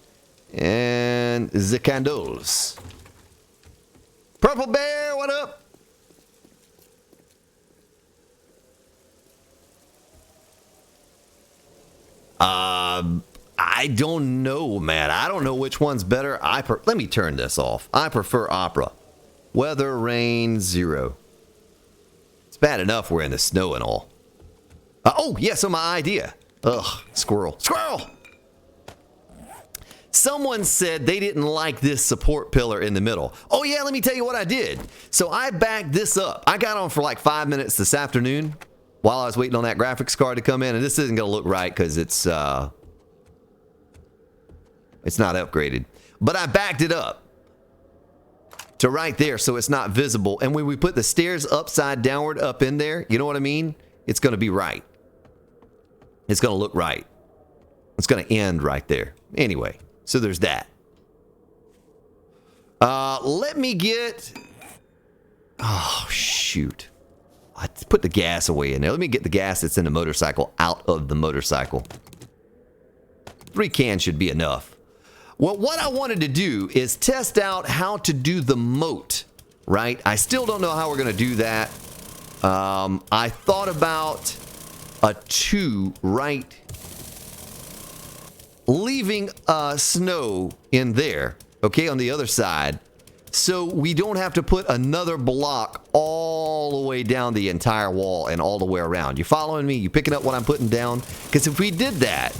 and the candles. Purple Bear, what up? I don't know, man. I don't know which one's better. Let me turn this off. I prefer opera. Weather, rain, 0. It's bad enough we're in the snow and all. Oh, yeah, so my idea. Ugh, squirrel. Squirrel! Someone said they didn't like this support pillar in the middle. Oh, yeah, let me tell you what I did. So I backed this up. I got on for like 5 minutes this afternoon while I was waiting on that graphics card to come in. And this isn't going to look right because it's not upgraded. But I backed it up to right there so it's not visible. And when we put the stairs upside downward up in there, you know what I mean? It's going to be right. It's going to look right. It's going to end right there. Anyway, so there's that. Let me get... Oh, shoot. I put the gas away in there. Let me get the gas that's in the motorcycle out of the motorcycle. 3 cans should be enough. Well, what I wanted to do is test out how to do the moat, right? I still don't know how we're going to do that. I thought about a 2 right, leaving snow in there, okay, on the other side, so we don't have to put another block all the way down the entire wall and all the way around. You following me? You picking up what I'm putting down? Because if we did that,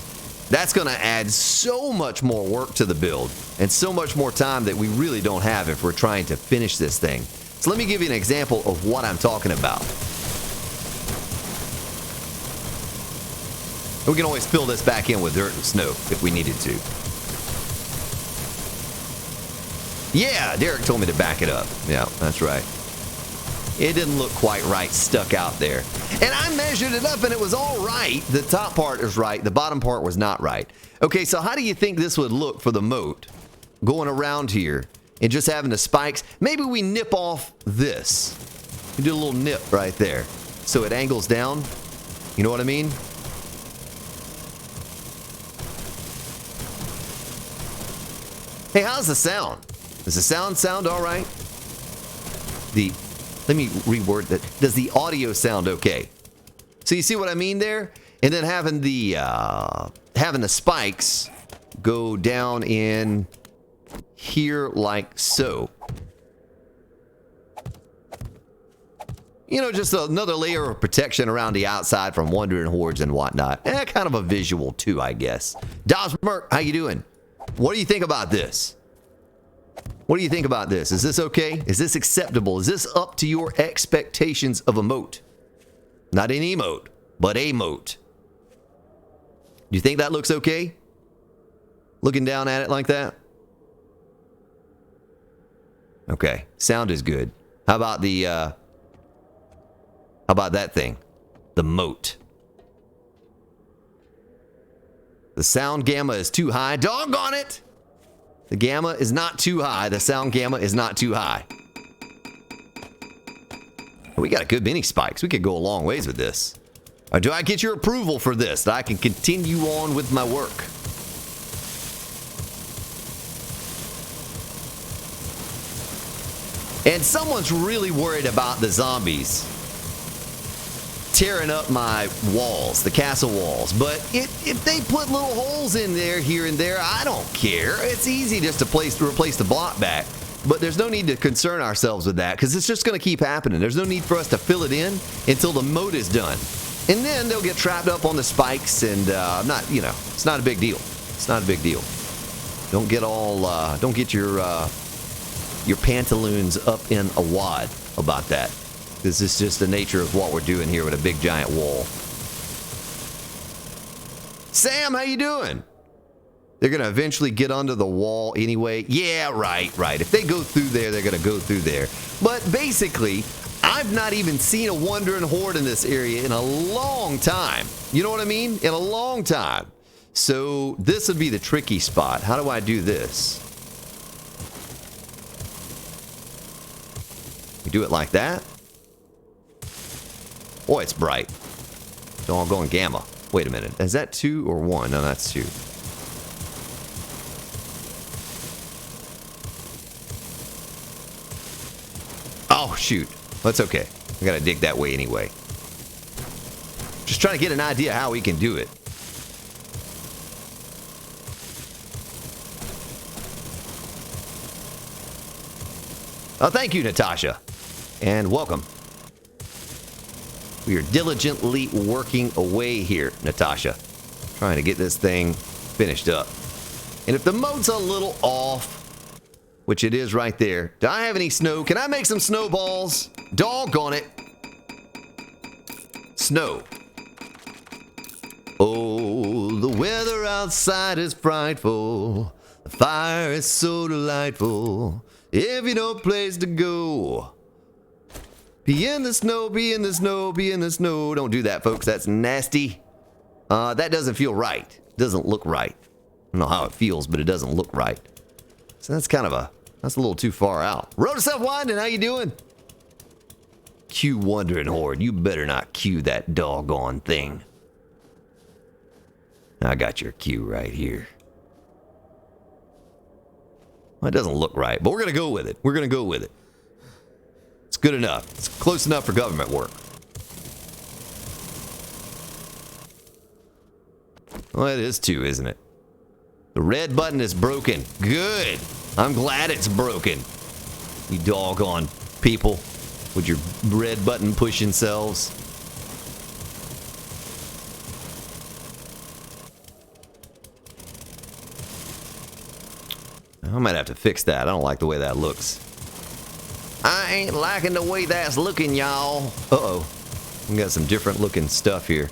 that's going to add so much more work to the build and so much more time that we really don't have if we're trying to finish this thing. So let me give you an example of what I'm talking about. And we can always fill this back in with dirt and snow if we needed to. Yeah, Derek told me to back it up. Yeah, that's right. It didn't look quite right stuck out there. And I measured it up and it was all right. The top part is right. The bottom part was not right. Okay, so how do you think this would look for the moat? Going around here and just having the spikes. Maybe we nip off this. We do a little nip right there. So it angles down. You know what I mean? Hey, how's the sound? Does the sound all right? Let me reword that. Does the audio sound okay? So you see what I mean there? And then having the spikes go down in here like so. You know, just another layer of protection around the outside from wandering hordes and whatnot. Kind of a visual too, I guess. Dobbs Merc, how you doing? What do you think about this? What do you think about this? Is this okay? Is this acceptable? Is this up to your expectations of a moat? Not an emote. but a moat. You think that looks okay? Looking down at it like that? Okay, sound is good. How about the, how about that thing? The moat. The sound gamma is too high. Doggone it! The gamma is not too high. The sound gamma is not too high. We got a good many spikes. We could go a long ways with this. Or do I get your approval for this, that I can continue on with my work? And someone's really worried about the zombies tearing up my walls, the castle walls. But if they put little holes in there, here and there, I don't care. It's easy just to replace the block back. But there's no need to concern ourselves with that, because it's just going to keep happening. There's no need for us to fill it in until the moat is done. And then they'll get trapped up on the spikes, and not, you know, it's not a big deal. It's not a big deal. Don't get all, don't get your pantaloons up in a wad about that. This is just the nature of what we're doing here with a big giant wall. Sam, how you doing? They're going to eventually get under the wall anyway. Yeah, right. If they go through there, they're going to go through there. But basically, I've not even seen a wandering horde in this area in a long time. You know what I mean? In a long time. So this would be the tricky spot. How do I do this? We do it like that. Boy, it's bright. Doggone gamma. Wait a minute. Is that 2 or 1? No, that's 2. Oh, shoot. That's okay. I gotta dig that way anyway. Just trying to get an idea how we can do it. Oh, thank you, Natasha. And welcome. We are diligently working away here, Natasha. Trying to get this thing finished up. And if the moat's a little off, which it is right there. Do I have any snow? Can I make some snowballs? Doggone it. Snow. Oh, the weather outside is frightful. The fire is so delightful. If you no place to go. Be in the snow, be in the snow, be in the snow. Don't do that, folks. That's nasty. That doesn't feel right. Doesn't look right. I don't know how it feels, but it doesn't look right. So that's kind of that's a little too far out. Road to Self-Winding, how you doing? Q Wandering Horde, you better not Q that doggone thing. I got your Q right here. Well, it doesn't look right, but we're going to go with it. We're going to go with it. It's good enough. It's close enough for government work. Well, it is 2, isn't it? The red button is broken. Good. I'm glad it's broken. You doggone people with your red button pushing selves. I might have to fix that. I don't like the way that looks. I ain't liking the way that's looking, y'all. Uh-oh. We got some different looking stuff here.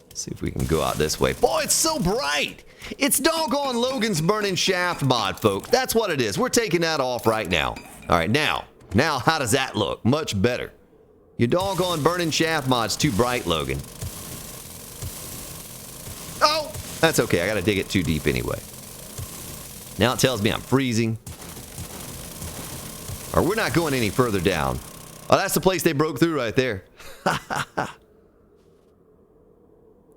Let's see if we can go out this way. Boy, it's so bright. It's doggone Logan's Burning Shaft mod, folk. That's what it is. We're taking that off right now. All right, now how does that look? Much better. Your doggone Burning Shaft mod's too bright, Logan. Oh, that's okay. I got to dig it too deep anyway. Now it tells me I'm freezing. Or we're not going any further down. Oh, that's the place they broke through right there.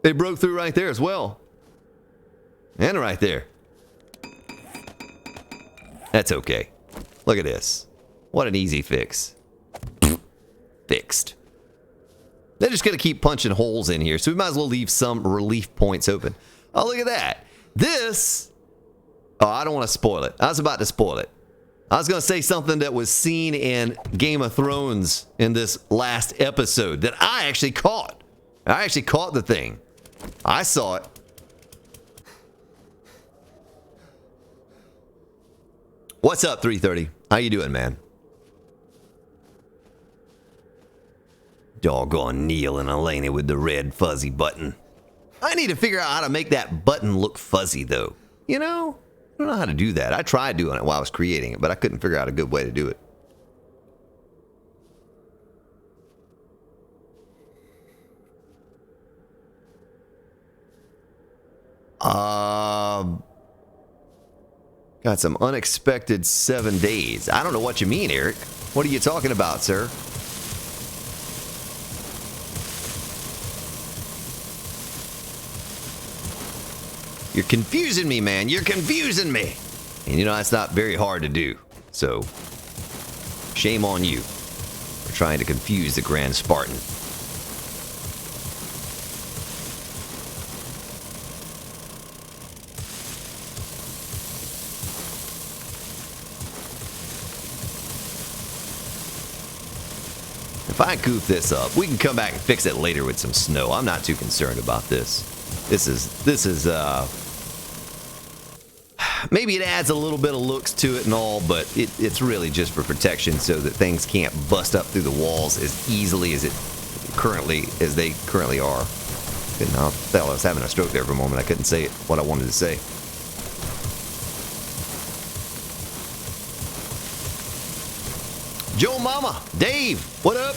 They broke through right there as well. And right there. That's okay. Look at this. What an easy fix. Fixed. They're just going to keep punching holes in here, so we might as well leave some relief points open. Oh, look at that. This... Oh, I don't want to spoil it. I was about to spoil it. I was going to say something that was seen in Game of Thrones in this last episode that I actually caught. I actually caught the thing. I saw it. What's up, 330? How you doing, man? Doggone Neil and Elena with the red fuzzy button. I need to figure out how to make that button look fuzzy, though. You know? I don't know how to do that. I tried doing it while I was creating it, but I couldn't figure out a good way to do it. Got some unexpected 7 days. I don't know what you mean, Eric. What are you talking about, sir? You're confusing me, man. You're confusing me. And you know, that's not very hard to do. So, shame on you for trying to confuse the Grand Spartan. If I goof this up, we can come back and fix it later with some snow. I'm not too concerned about this. This is maybe it adds a little bit of looks to it and all, but it's really just for protection so that things can't bust up through the walls as easily as they currently are. I thought I was having a stroke there for a moment. I couldn't say it, what I wanted to say. Joe Mama, Dave, what up?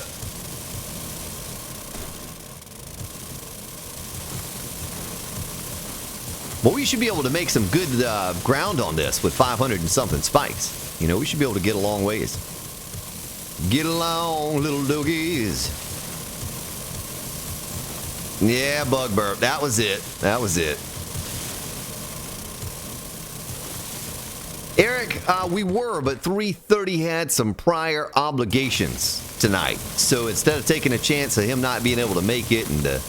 Well, we should be able to make some good ground on this with 500 and something spikes. You know, we should be able to get a long ways. Get along, little doggies. Yeah, bug burp. That was it. That was it. Eric, we were, but 3:30 had some prior obligations tonight. So instead of taking a chance of him not being able to make it and the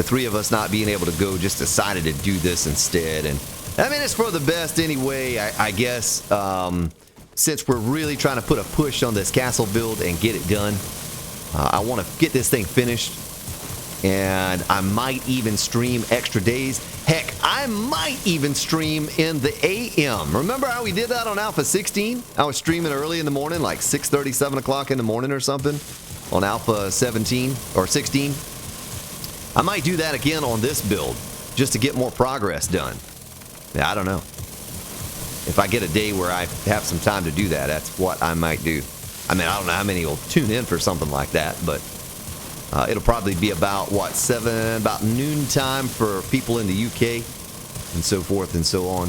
three of us not being able to go, just decided to do this instead. And I mean, it's for the best anyway, I guess. Since we're really trying to put a push on this castle build and get it done, I want to get this thing finished. And I might even stream extra days. Heck, I might even stream in the AM. Remember how we did that on Alpha 16? I was streaming early in the morning, like 6:30, 7 o'clock in the morning or something on Alpha 17 or 16. I might do that again on this build just to get more progress done. Yeah, I don't know. If I get a day where I have some time to do that, that's what I might do. I mean, I don't know how many will tune in for something like that, but it'll probably be about, what, about noon time for people in the UK and so forth and so on.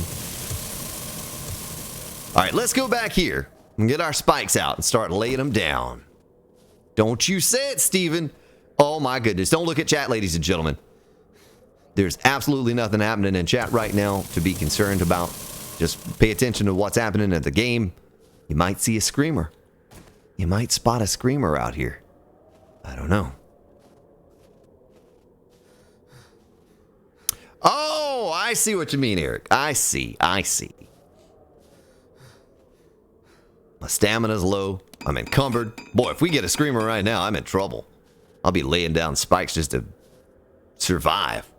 All right, let's go back here and get our spikes out and start laying them down. Don't you say it, Steven. Oh, my goodness. Don't look at chat, ladies and gentlemen. There's absolutely nothing happening in chat right now to be concerned about. Just pay attention to what's happening at the game. You might see a screamer. You might spot a screamer out here. I don't know. Oh, I see what you mean, Eric. I see. My stamina's low. I'm encumbered. Boy, if we get a screamer right now, I'm in trouble. I'll be laying down spikes just to survive.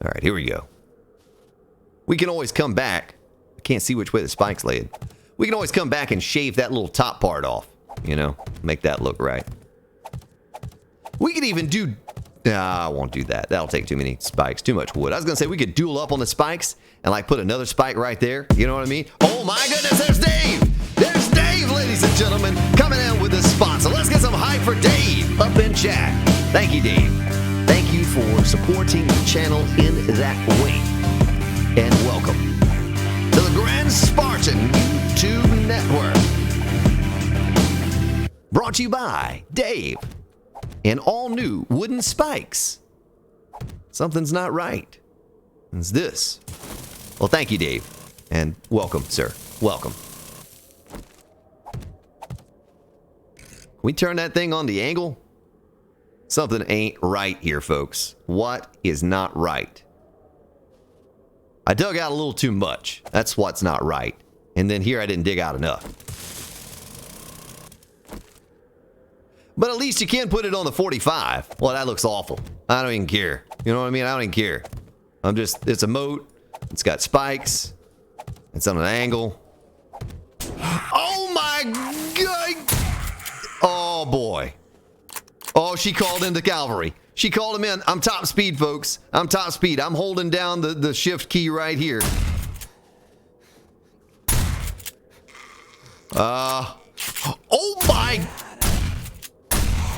All right, here we go. We can always come back. I can't see which way the spike's laid. We can always come back and shave that little top part off. You know, make that look right. We could even do... Nah, I won't do that. That'll take too many spikes, too much wood. I was going to say we could duel up on the spikes and like put another spike right there. You know what I mean? Oh my goodness, there's Dave! There's Dave, ladies and gentlemen, coming in with a sponsor. Let's get some hype for Dave up in chat. Thank you, Dave. Thank you for supporting the channel in that way. And welcome to the Grand Spartan YouTube Network. Brought to you by Dave and all new wooden spikes. Something's not right. It's this. Well, thank you, Dave. And welcome, sir. Welcome. Can we turn that thing on the angle? Something ain't right here, folks. What is not right? I dug out a little too much. That's what's not right. And then here I didn't dig out enough. But at least you can put it on the 45. Well, that looks awful. I don't even care. You know what I mean? I don't even care. It's a moat. It's got spikes. It's on an angle. my God! Oh, boy. Oh, she called in the cavalry. She called him in. I'm top speed, folks. I'm top speed. I'm holding down the shift key right here. Oh my!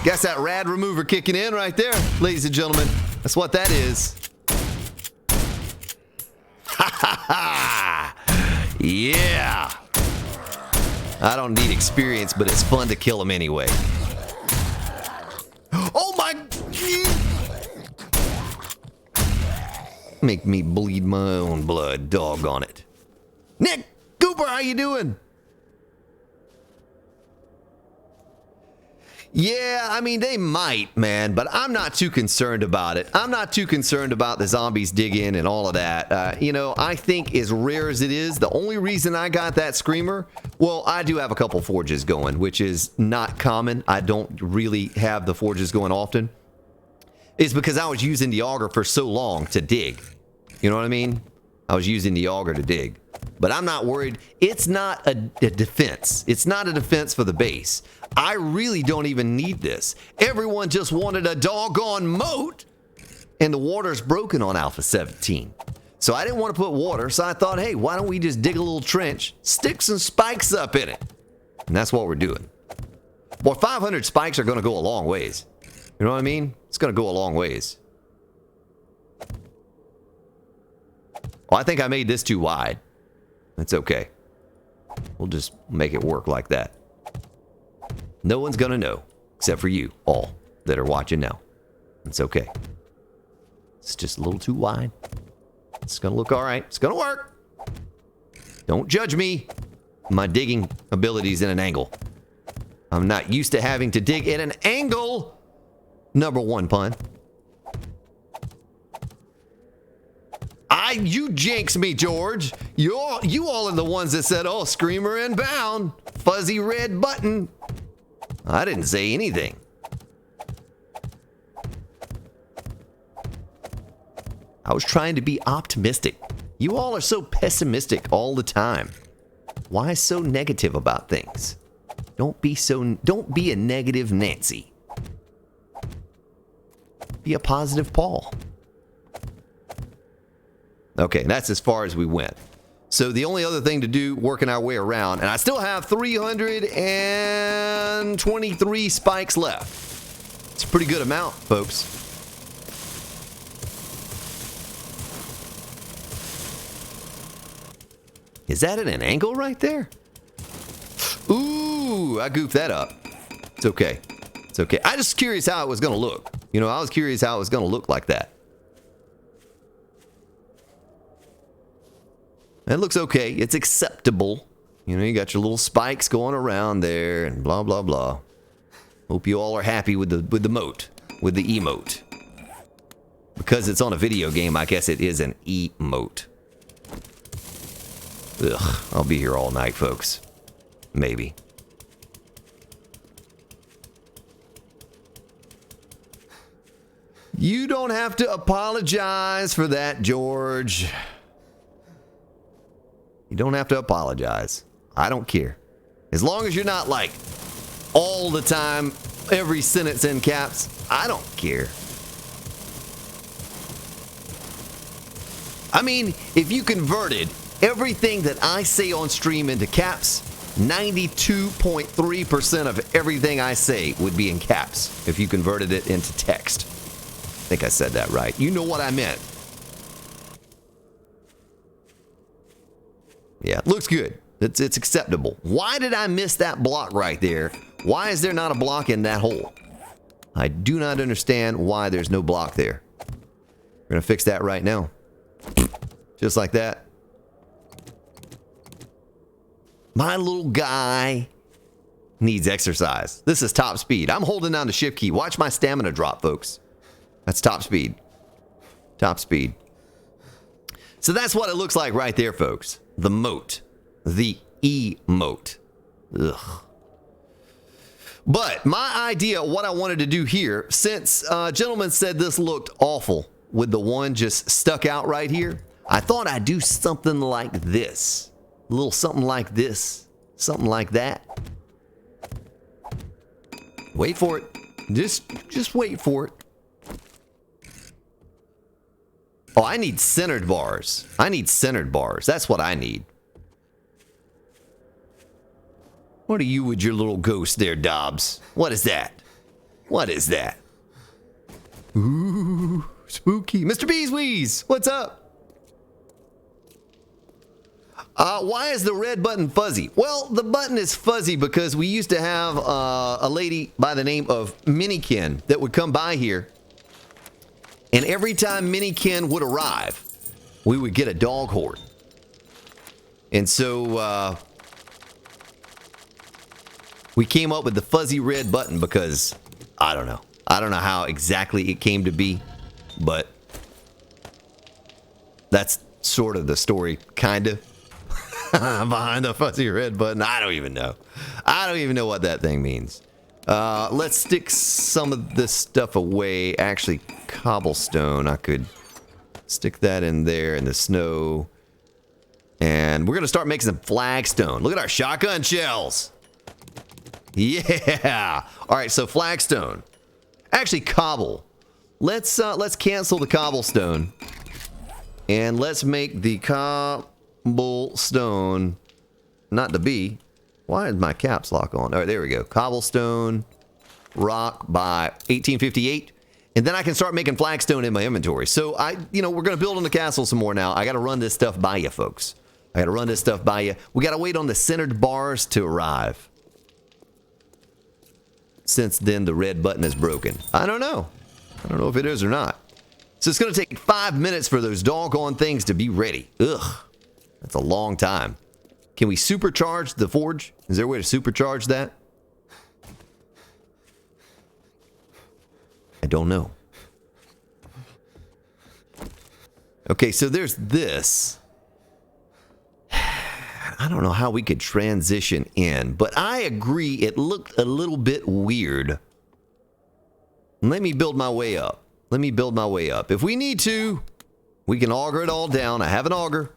Guess that rad remover kicking in right there, ladies and gentlemen. That's what that is. Ha ha ha! Yeah! I don't need experience, but it's fun to kill them anyway. Oh my! Make me bleed my own blood, doggone it. Nick Cooper, how you doing? Yeah, I mean, they might, man, but I'm not too concerned about it. I'm not too concerned about the zombies digging and all of that. You know, I think as rare as it is, the only reason I got that screamer, well, I do have a couple forges going, which is not common. I don't really have the forges going often. It's because I was using the auger for so long to dig. You know what I mean? I was using the auger to dig. But I'm not worried. It's not a defense. It's not a defense for the base. I really don't even need this. Everyone just wanted a doggone moat, and the water's broken on Alpha 17. So I didn't want to put water, so I thought, hey, why don't we just dig a little trench, stick some spikes up in it? And that's what we're doing. Well, 500 spikes are going to go a long ways. You know what I mean? It's going to go a long ways. Well, I think I made this too wide. It's okay. We'll just make it work like that. No one's gonna know, except for you all that are watching now. It's okay. It's just a little too wide. It's gonna look all right. It's gonna work. Don't judge me. My digging abilities in an angle. I'm not used to having to dig in an angle. Number one pun. You jinx me, George. You all are the ones that said, oh, screamer inbound. Fuzzy red button. I didn't say anything. I was trying to be optimistic. You all are so pessimistic all the time. Why so negative about things? Don't be a negative Nancy. Be a positive Paul. Okay, that's as far as we went. So the only other thing to do, working our way around, and I still have 323 spikes left. It's a pretty good amount, folks. Is that at an angle right there? Ooh, I goofed that up. It's okay. It's okay. I just curious how it was going to look. You know, I was curious how it was going to look like that. It looks okay. It's acceptable. You know, you got your little spikes going around there and blah, blah, blah. Hope you all are happy with the moat, with the emote. Because it's on a video game, I guess it is an emote. Ugh, I'll be here all night, folks. Maybe. You don't have to apologize for that, George. You don't have to apologize. I don't care. As long as you're not like all the time, every sentence in caps, I don't care. I mean, if you converted everything that I say on stream into caps, 92.3% of everything I say would be in caps if you converted it into text. I think I said that right. You know what I meant. Yeah, looks good. It's acceptable. Why did I miss that block right there? Why is there not a block in that hole? I do not understand why there's no block there. We're going to fix that right now. Just like that. My little guy needs exercise. This is top speed. I'm holding down the shift key. Watch my stamina drop, folks. That's top speed. Top speed. So that's what it looks like right there, folks. The moat. The emote. Ugh. But my idea, what I wanted to do here, since gentlemen said this looked awful with the one just stuck out right here, I thought I'd do something like this. A little something like this. Something like that. Wait for it. Just wait for it. Oh, I need centered bars. I need centered bars. That's what I need. What are you with your little ghost there, Dobbs? What is that? What is that? Ooh, spooky. Mr. Beeswees, what's up? Why is the red button fuzzy? Well, the button is fuzzy because we used to have a lady by the name of Minikin that would come by here. And every time Minikin would arrive, we would get a dog horde. And so we came up with the fuzzy red button because, I don't know. I don't know how exactly it came to be, but that's sort of the story, kind of. Behind the fuzzy red button. I don't even know. I don't even know what that thing means. Let's stick some of this stuff away. Actually, cobblestone. I could stick that in there in the snow. And we're going to start making some flagstone. Look at our shotgun shells. Yeah. All right, so flagstone. Actually, cobble. Let's cancel the cobblestone. And let's make the cobblestone, not the B. Why is my caps lock on? All right, there we go. Cobblestone, rock by 1858. And then I can start making flagstone in my inventory. So we're going to build on the castle some more now. I got to run this stuff by you, folks. I got to run this stuff by you. We got to wait on the centered bars to arrive. Since then, the red button is broken. I don't know. I don't know if it is or not. So it's going to take 5 minutes for those doggone things to be ready. Ugh. That's a long time. Can we supercharge the forge? Is there a way to supercharge that? I don't know. Okay, so there's this. I don't know how we could transition in, but I agree it looked a little bit weird. Let me build my way up. Let me build my way up. If we need to, we can auger it all down. I have an auger.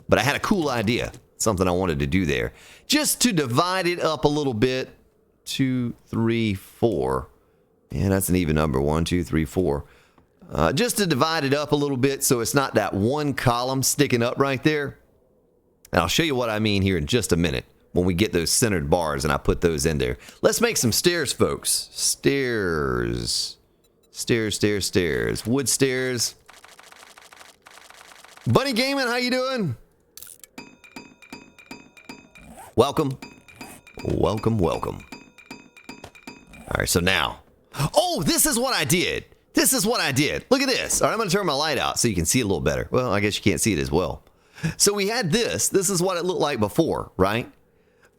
But I had a cool idea, something I wanted to do there. Just to divide it up a little bit. 2, 3, 4. And that's an even number. 1, 2, 3, 4. Just to divide it up a little bit so it's not that one column sticking up right there. And I'll show you what I mean here in just a minute when we get those centered bars and I put those in there. Let's make some stairs, folks. Stairs. Stairs, stairs, stairs. Wood stairs. Bunny Gaming, how you doing? Welcome. Welcome, welcome. All right, so now. Oh, this is what I did. This is what I did. Look at this. All right, I'm going to turn my light out so you can see it a little better. Well, I guess you can't see it as well. So we had this. This is what it looked like before, right?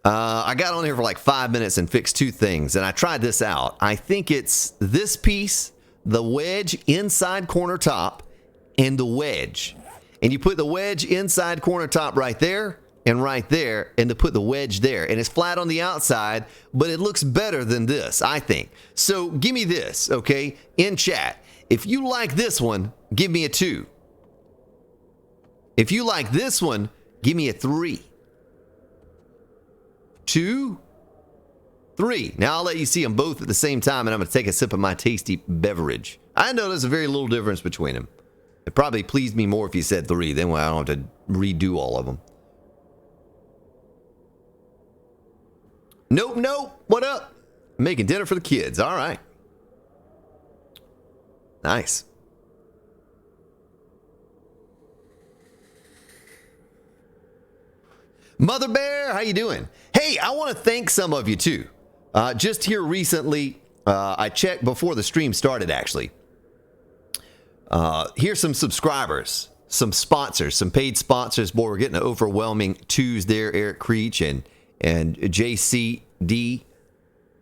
I got on here for like 5 minutes and fixed 2 things, and I tried this out. I think it's this piece, the wedge inside corner top, and the wedge. And you put the wedge inside corner top right there, and to put the wedge there. And it's flat on the outside, but it looks better than this, I think. So give me this, okay, in chat. If you like this one, give me a 2. If you like this one, give me a 3. 2, 3. Now I'll let you see them both at the same time, and I'm going to take a sip of my tasty beverage. I know there's a very little difference between them. It probably pleased me more if you said 3, then I don't have to redo all of them. Nope, nope. What up? Making dinner for the kids. All right. Nice. Mother Bear, how you doing? Hey, I want to thank some of you too. Just here recently, I checked before the stream started actually. Here's some subscribers, some sponsors, some paid sponsors. Boy, we're getting overwhelming 2s there. Eric Creech and JCD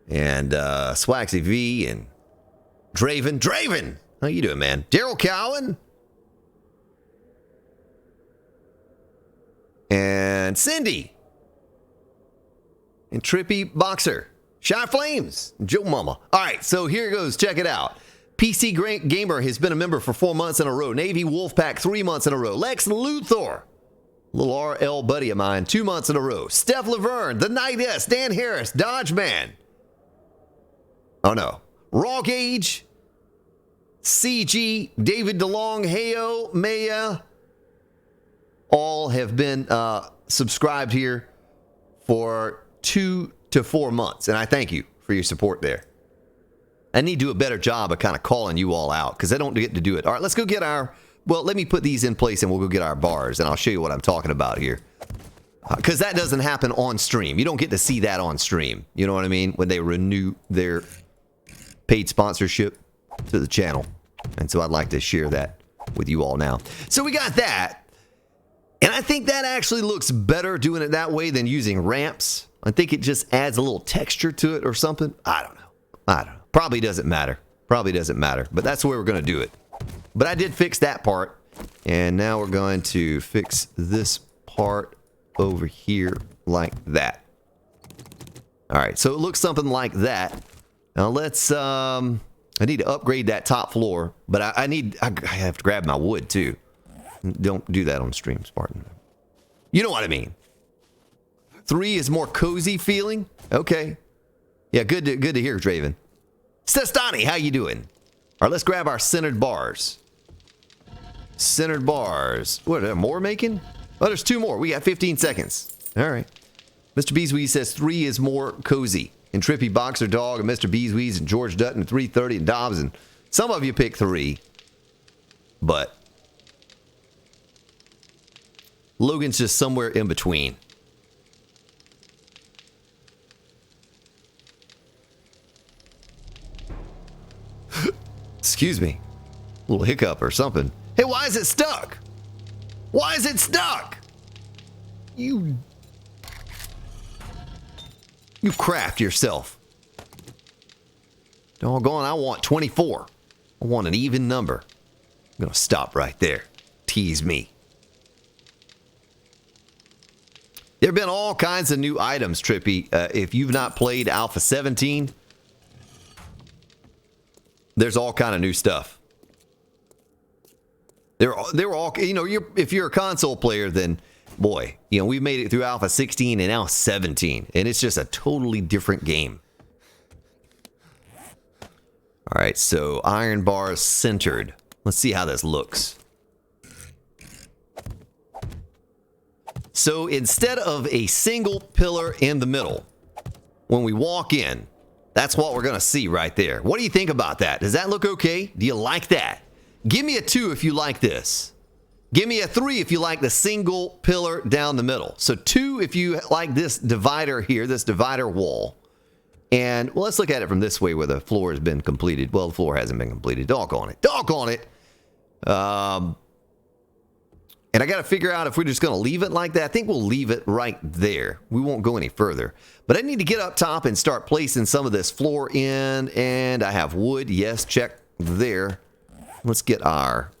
and Swaxy V and Draven. How you doing, man? Daryl Cowan and Cindy and Trippy Boxer, Shy Flames, Joe Mama. All right, so here it goes. Check it out. PC Gamer has been a member for 4 months in a row. Navy Wolfpack 3 months in a row. Lex Luthor, little RL buddy of mine, 2 months in a row. Steph Laverne, The Night S, Dan Harris, Dodge Man. Oh no. Raw Gauge, CG, David DeLong, Heyo, Maya, all have been subscribed here for 2 to 4 months. And I thank you for your support there. I need to do a better job of kind of calling you all out because I don't get to do it. All right, let's go get our... Well, let me put these in place and we'll go get our bars. And I'll show you what I'm talking about here. Because that doesn't happen on stream. You don't get to see that on stream. You know what I mean? When they renew their paid sponsorship to the channel. And so I'd like to share that with you all now. So we got that. And I think that actually looks better doing it that way than using ramps. I think it just adds a little texture to it or something. I don't know. Probably doesn't matter. But that's the way we're going to do it. But I did fix that part. And now we're going to fix this part over here like that. All right, so it looks something like that. Now let's, I need to upgrade that top floor. But I have to grab my wood too. Don't do that on stream, Spartan. You know what I mean. 3 is more cozy feeling. Okay. Yeah, good to hear, Draven. Stestani, how you doing? All right, let's grab our centered bars. Centered bars. What, are there more making? Oh, there's 2 more. We got 15 seconds. All right. Mr. Beesweed says 3 is more cozy. And Trippy Boxer Dog and Mr. Beesweed and George Dutton 330 and Dobbs. And some of you pick 3. But Logan's just somewhere in between. Excuse me. A little hiccup or something. Hey, why is it stuck? Why is it stuck? You craft yourself. Doggone, I want 24. I want an even number. I'm going to stop right there. Tease me. There have been all kinds of new items, Trippy. If you've not played Alpha 17, there's all kind of new stuff. They were all, you know, if you're a console player, then boy, you know, we've made it through Alpha 16 and now 17, and it's just a totally different game. All right, so iron bars centered. Let's see how this looks. So instead of a single pillar in the middle, when we walk in, that's what we're going to see right there. What do you think about that? Does that look okay? Do you like that? Give me a 2 if you like this. Give me a 3 if you like the single pillar down the middle. So 2 if you like this divider here, this divider wall. And well, let's look at it from this way where the floor has been completed. Well, the floor hasn't been completed. Doggone it. Doggone it. And I got to figure out if we're just going to leave it like that. I think we'll leave it right there. We won't go any further. But I need to get up top and start placing some of this floor in. And I have wood. Yes, check there. Let's get our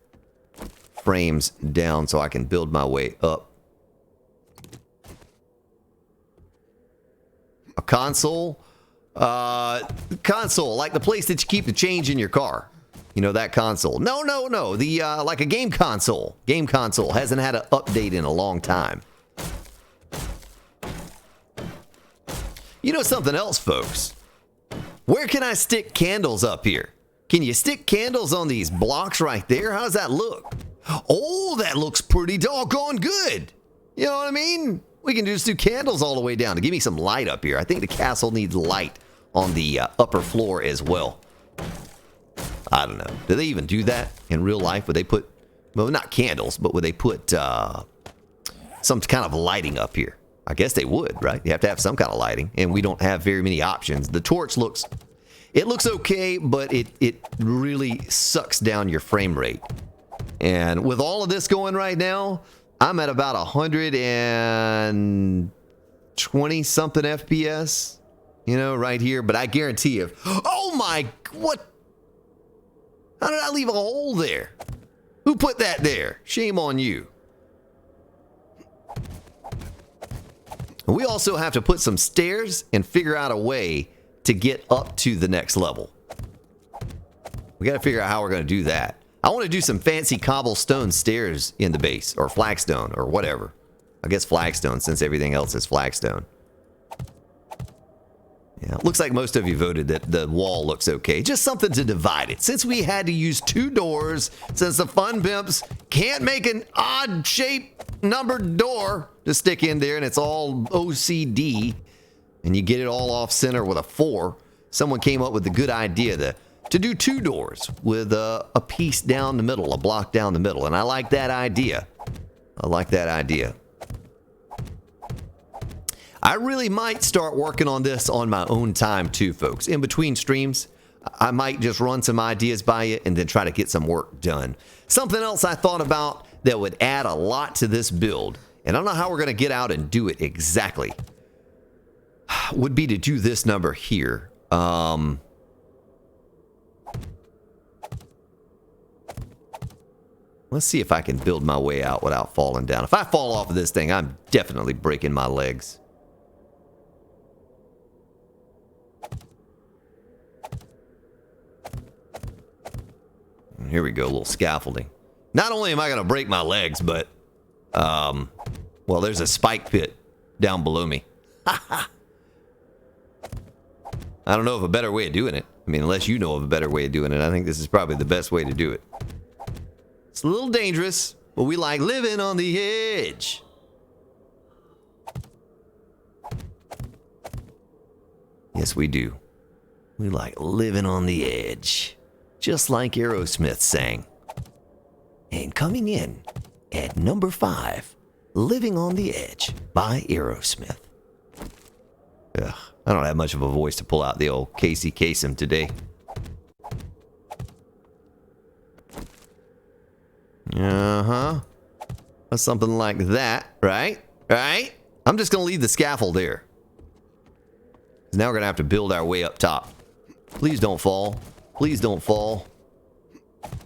frames down so I can build my way up. A console? Console, like the place that you keep the change in your car. You know, that console. No. The, like a game console. Game console hasn't had an update in a long time. You know something else, folks? Where can I stick candles up here? Can you stick candles on these blocks right there? How does that look? Oh, that looks pretty doggone good. You know what I mean? We can just do candles all the way down to give me some light up here. I think the castle needs light on the upper floor as well. I don't know. Do they even do that in real life? Would they put, well, not candles, but would they put some kind of lighting up here? I guess they would, right? You have to have some kind of lighting, and we don't have very many options. The torch looks, it looks okay, but it really sucks down your frame rate. And with all of this going right now, I'm at about 120 something FPS, you know, right here. But I guarantee you, oh my, what? How did I leave a hole there? Who put that there? Shame on you. We also have to put some stairs and figure out a way to get up to the next level. We got to figure out how we're going to do that. I want to do some fancy cobblestone stairs in the base, or flagstone, or whatever. I guess flagstone, since everything else is flagstone. Yeah, looks like most of you voted that the wall looks okay. Just something to divide it. Since we had to use 2 doors, since the fun pimps can't make an odd-shaped numbered door to stick in there, and it's all OCD, and you get it all off center with a 4, someone came up with the good idea to do 2 doors with a piece down the middle, a block down the middle, and I like that idea. I like that idea. I really might start working on this on my own time too, folks. In between streams, I might just run some ideas by you and then try to get some work done. Something else I thought about that would add a lot to this build, and I don't know how we're going to get out and do it exactly, would be to do this number here. Let's see if I can build my way out without falling down. If I fall off of this thing, I'm definitely breaking my legs. Here we go, a little scaffolding. Not only am I going to break my legs, but, well, there's a spike pit down below me. I don't know of a better way of doing it. I mean, unless you know of a better way of doing it, I think this is probably the best way to do it. It's a little dangerous, but we like living on the edge. Yes, we do. We like living on the edge. Just like Aerosmith sang. And coming in at number 5, Living on the Edge by Aerosmith. Ugh, I don't have much of a voice to pull out the old Casey Kasem today. Uh-huh. Something like that, right? Right? I'm just going to leave the scaffold there. Now we're going to have to build our way up top. Please don't fall. Please don't fall.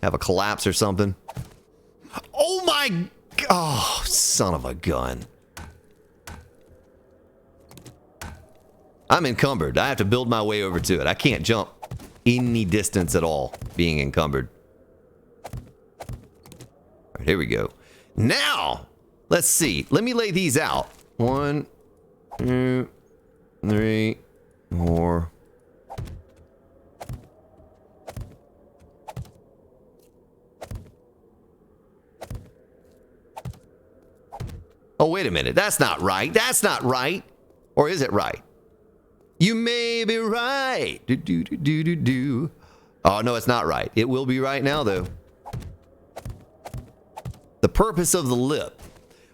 Have a collapse or something. Oh my... Oh, son of a gun. I'm encumbered. I have to build my way over to it. I can't jump any distance at all being encumbered. All right, here we go. Now, let's see. Let me lay these out. 1, 2, 3, 4. Oh, wait a minute. That's not right. That's not right. Or is it right? You may be right. Do, do, do, do, do, do. Oh, no, it's not right. It will be right now, though. The purpose of the lip.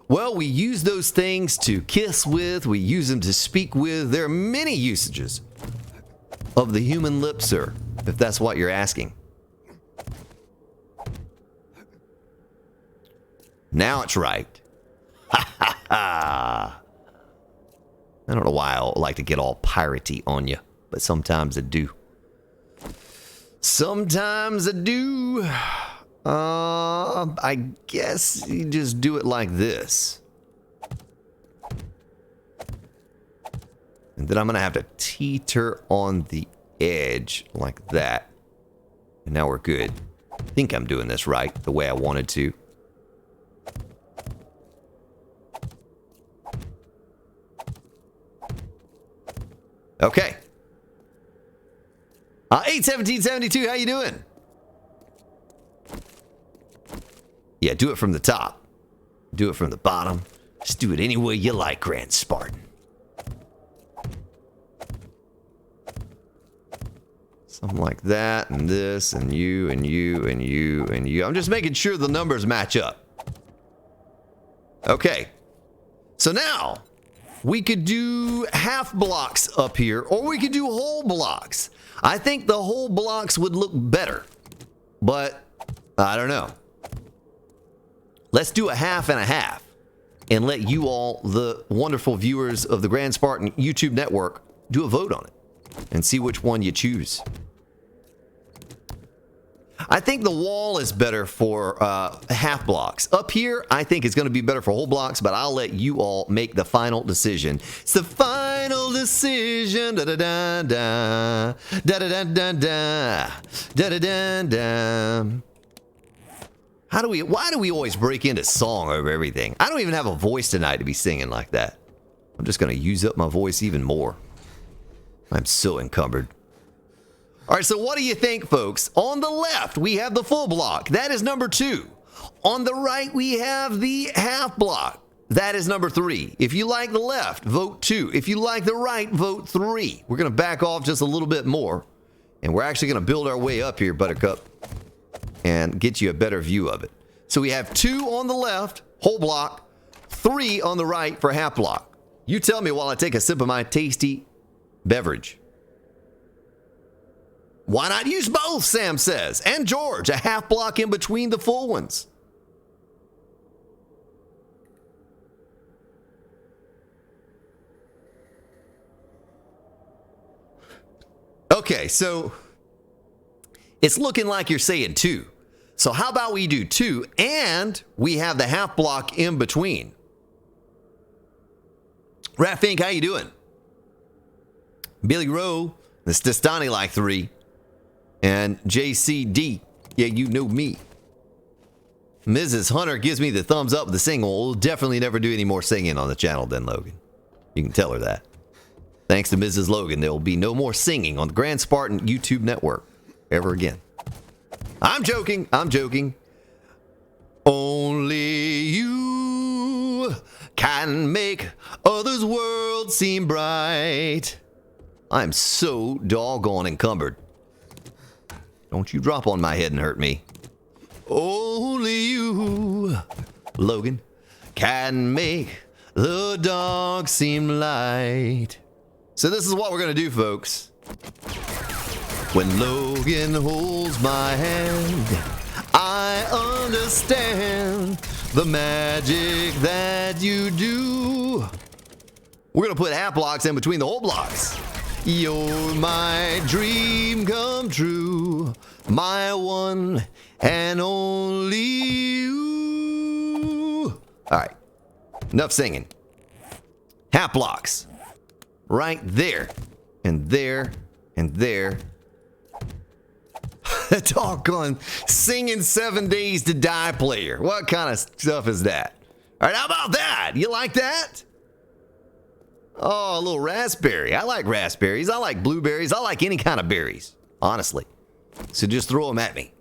Well, we use those things to kiss with. We use them to speak with. There are many usages of the human lip, sir, if that's what you're asking. Now it's right. I don't know why I like to get all piratey on you, but sometimes I do. Sometimes I do. I guess you just do it like this. And then I'm going to have to teeter on the edge like that. And now we're good. I think I'm doing this right, the way I wanted to. Okay. 81772, how you doing? Yeah, do it from the top. Do it from the bottom. Just do it any way you like, Grand Spartan. Something like that, and this, and you, and you, and you, and you. I'm just making sure the numbers match up. Okay. So now, we could do half blocks up here, or we could do whole blocks. I think the whole blocks would look better, but I don't know. Let's do a half and a half, and let you all, the wonderful viewers of the Grand Spartan YouTube network, do a vote on it, and see which one you choose. I think the wall is better for half blocks. Up here, I think it's going to be better for whole blocks, but I'll let you all make the final decision. It's the final decision. Da da da da da da da da da da da da. Why do we always break into song over everything? I don't even have a voice tonight to be singing like that. I'm just going to use up my voice even more. I'm so encumbered. All right, so what do you think, folks? On the left, we have the full block. That is number 2. On the right, we have the half block. That is number 3. If you like the left, vote 2. If you like the right, vote 3. We're going to back off just a little bit more. And we're actually going to build our way up here, Buttercup, and get you a better view of it. So we have 2 on the left, whole block, 3 on the right for half block. You tell me while I take a sip of my tasty beverage. Why not use both, Sam says. And George, a half block in between the full ones. Okay, so it's looking like you're saying 2. So how about we do 2 and we have the half block in between? Rafink, how you doing? Billy Rowe, the Stastani like 3. And JCD, yeah, you know me. Mrs. Hunter gives me the thumbs up with the single. We'll definitely never do any more singing on the channel then, Logan. You can tell her that. Thanks to Mrs. Logan, there will be no more singing on the Grand Spartan YouTube network ever again. I'm joking. I'm joking. Only you can make others' worlds seem bright. I'm so doggone encumbered. Don't you drop on my head and hurt me. Only you, Logan, can make the dark seem light. So this is what we're going to do, folks. When Logan holds my hand, I understand the magic that you do. We're going to put half blocks in between the whole blocks. You're my dream come true, my one and only you. All right, enough singing. Half blocks. Right there, and there, and there. Doggone singing 7 Days to Die player. What kind of stuff is that? All right, how about that? You like that? Oh, a little raspberry. I like raspberries. I like blueberries. I like any kind of berries, honestly. So just throw them at me.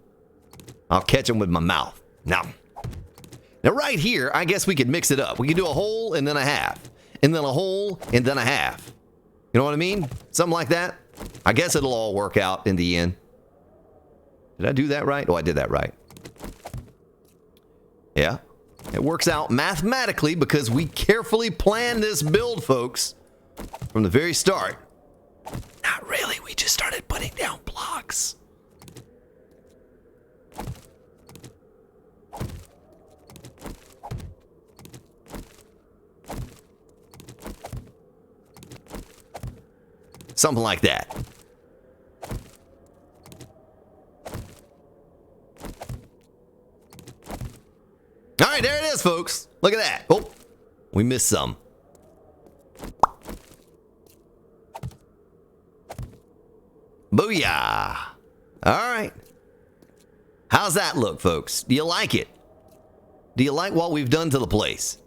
I'll catch them with my mouth. Now right here, I guess we could mix it up. We could do a whole and then a half. And then a whole and then a half. You know what I mean? Something like that. I guess it'll all work out in the end. Did I do that right? Oh, I did that right. Yeah. It works out mathematically because we carefully planned this build, folks, from the very start. Not really. We just started putting down blocks. Something like that. All right, there it is, folks. Look at that. Oh, we missed some. Booyah. All right. How's that look, folks? Do you like it? Do you like what we've done to the place?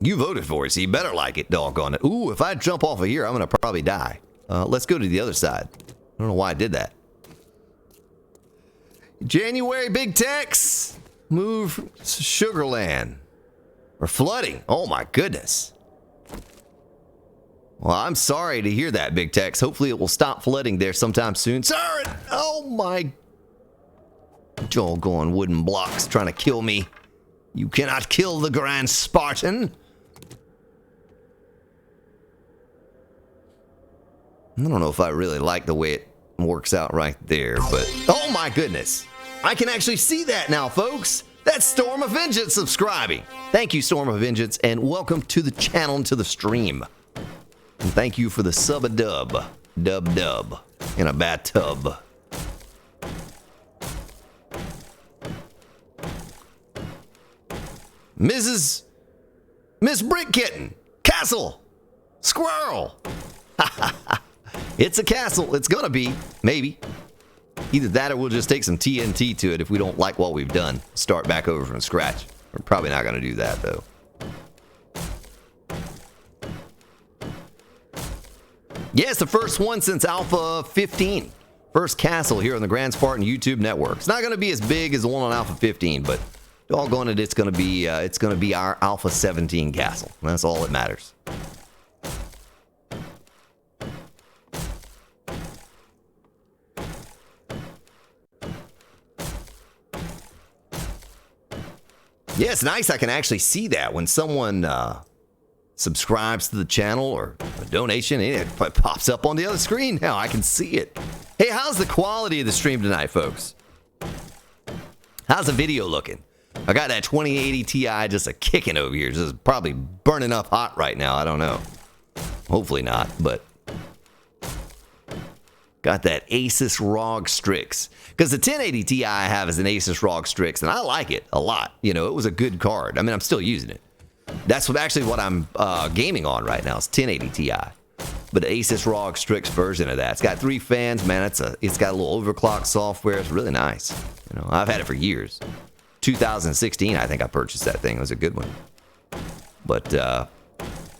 You voted for it, so you better like it, doggone it. Ooh, if I jump off of here, I'm going to probably die. Let's go to the other side. I don't know why I did that. January Big Tex. Move Sugarland. Or flooding. Oh, my goodness. Well, I'm sorry to hear that, Big Tex. Hopefully it will stop flooding there sometime soon. Sir! Oh, my... doggone wooden blocks trying to kill me. You cannot kill the Grand Spartan. I don't know if I really like the way it works out right there, but... oh my goodness! I can actually see that now, folks! That's Storm of Vengeance subscribing! Thank you, Storm of Vengeance, and welcome to the channel and to the stream. And thank you for the sub-a-dub. Dub-dub. In a bathtub. Miss Brick Kitten, Castle, Squirrel. It's a castle. It's gonna be, maybe. Either that or we'll just take some TNT to it if we don't like what we've done. Start back over from scratch. We're probably not gonna do that though. Yeah, it's the first one since Alpha 15. First castle here on the Grand Spartan YouTube network. It's not going to be as big as the one on Alpha 15, but doggone it, it's going to be our Alpha 17 castle. That's all that matters. Yeah, it's nice. I can actually see that when someone subscribes to the channel or a donation, it pops up on the other screen now. I can see it. Hey, how's the quality of the stream tonight, folks? How's the video looking? I got that 2080 Ti just a kicking over here. Just probably burning up hot right now. I don't know. Hopefully not, but got that Asus ROG Strix. Because the 1080 Ti I have is an Asus ROG Strix, and I like it a lot. You know, it was a good card. I mean, I'm still using it. That's what I'm gaming on right now. It's 1080 Ti, but the Asus ROG Strix version of that. It's got 3 fans, man. It's got a little overclock software. It's really nice. You know, I've had it for years. 2016, I think I purchased that thing. It was a good one. But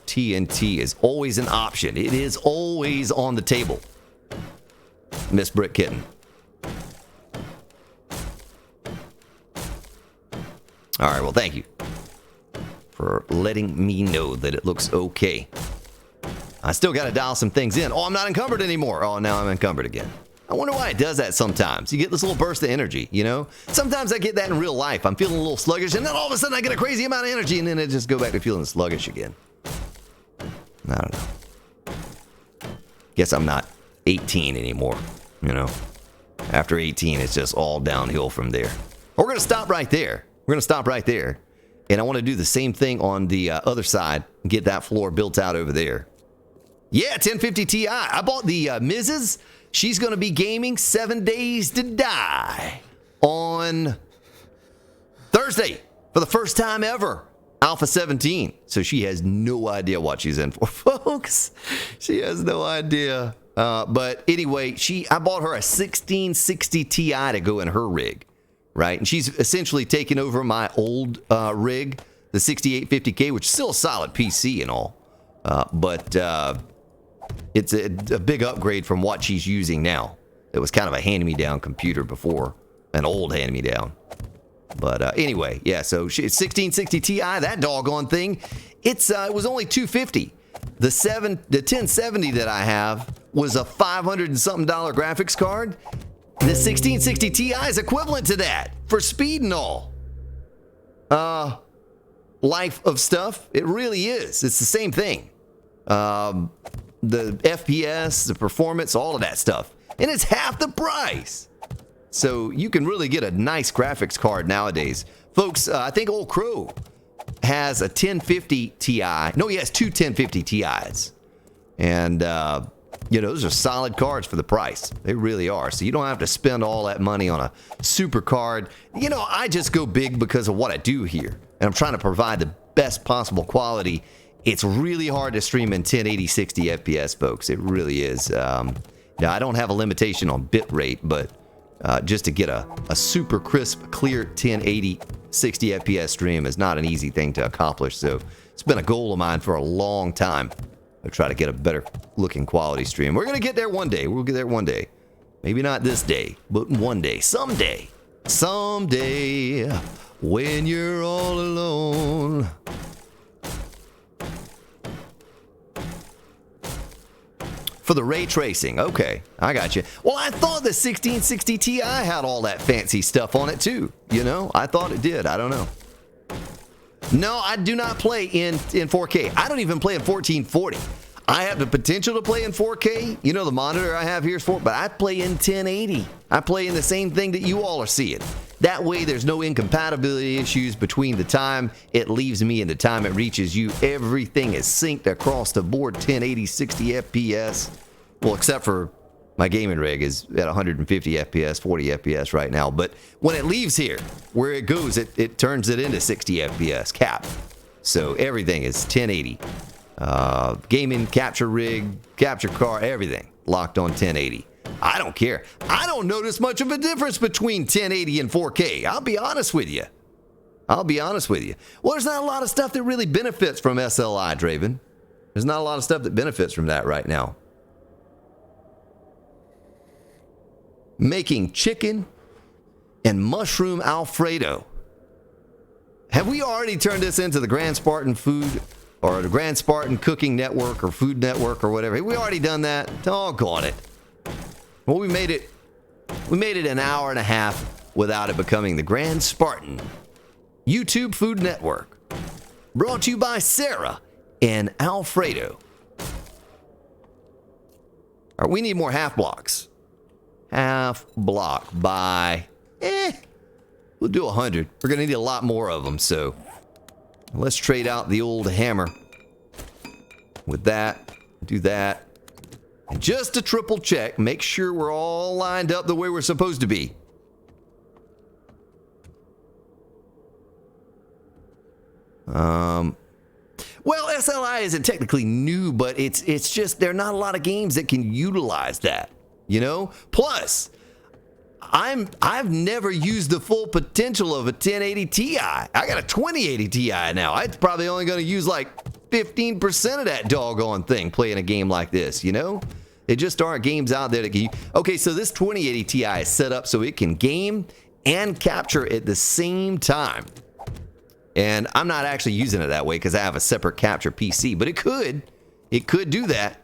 TNT is always an option. It is always on the table. Miss Brick Kitten. All right. Well, thank you for letting me know that it looks okay. I still got to dial some things in. Oh, I'm not encumbered anymore. Oh, now I'm encumbered again. I wonder why it does that sometimes. You get this little burst of energy, you know? Sometimes I get that in real life. I'm feeling a little sluggish, and then all of a sudden I get a crazy amount of energy, and then it just go back to feeling sluggish again. I don't know. Guess I'm not 18 anymore, you know? After 18, it's just all downhill from there. We're going to stop right there. We're going to stop right there. And I want to do the same thing on the other side and get that floor built out over there. Yeah, 1050 Ti. I bought the Mrs. She's going to be gaming 7 Days to Die on Thursday for the first time ever. Alpha 17. So she has no idea what she's in for, folks. She has no idea. But anyway, I bought her a 1660 Ti to go in her rig. Right, and she's essentially taken over my old rig, the 6850K, which is still a solid PC and all, but it's a big upgrade from what she's using now. It was kind of a hand-me-down computer before, an old hand-me-down. But anyway, yeah. So it's 1660 Ti, that doggone thing. It was only $250. The 1070 that I have was a $500 and something graphics card. The 1660 Ti is equivalent to that for speed and all. Life of stuff, it really is. It's the same thing. The FPS, the performance, all of that stuff. And it's half the price. So you can really get a nice graphics card nowadays. Folks, I think Old Crow has a 1050 Ti. No, he has two 1050 Ti's. And, you know, those are solid cards for the price. They really are. So you don't have to spend all that money on a super card. You know, I just go big because of what I do here. And I'm trying to provide the best possible quality. It's really hard to stream in 1080 60 FPS, folks. It really is. Now, I don't have a limitation on bit rate, but just to get a super crisp, clear 1080 60 FPS stream is not an easy thing to accomplish. So it's been a goal of mine for a long time. I'll try to get a better looking quality stream. We're going to get there one day. We'll get there one day. Maybe not this day, but one day. Someday. Someday. When you're all alone. For the ray tracing. Okay, I got you. Well, I thought the 1660 Ti had all that fancy stuff on it too. You know, I thought it did. I don't know. No, I do not play in 4K. I don't even play in 1440. I have the potential to play in 4K. You know, the monitor I have here is 4, but I play in 1080. I play in the same thing that you all are seeing. That way, there's no incompatibility issues between the time it leaves me and the time it reaches you. Everything is synced across the board, 1080, 60 FPS. Well, except for My gaming rig is at 150 FPS, 40 FPS right now. But when it leaves here, where it goes, it turns it into 60 FPS cap. So everything is 1080. Gaming, capture rig, capture card, everything locked on 1080. I don't care. I don't notice much of a difference between 1080 and 4K. I'll be honest with you. Well, there's not a lot of stuff that really benefits from SLI, Draven. There's not a lot of stuff that benefits from that right now. Making chicken and mushroom Alfredo. Have we already turned this into the Grand Spartan Food or the Grand Spartan Cooking Network or Food Network or whatever? Have we already done that? Doggone it. Well, we made it an hour and a half without it becoming the Grand Spartan YouTube Food Network. Brought to you by Sarah and Alfredo. All right, we need more half blocks. Half block by, we'll do 100. We're going to need a lot more of them, so let's trade out the old hammer with that. Do that. And just to triple check, make sure we're all lined up the way we're supposed to be. Well, SLI isn't technically new, but it's just there are not a lot of games that can utilize that. You know? Plus, I've never used the full potential of a 1080 Ti. I got a 2080 Ti now. I'm probably only going to use like 15% of that doggone thing playing a game like this, you know? There just aren't games out there that can... Okay, so this 2080 Ti is set up so it can game and capture at the same time. And I'm not actually using it that way because I have a separate capture PC, but it could. It could do that.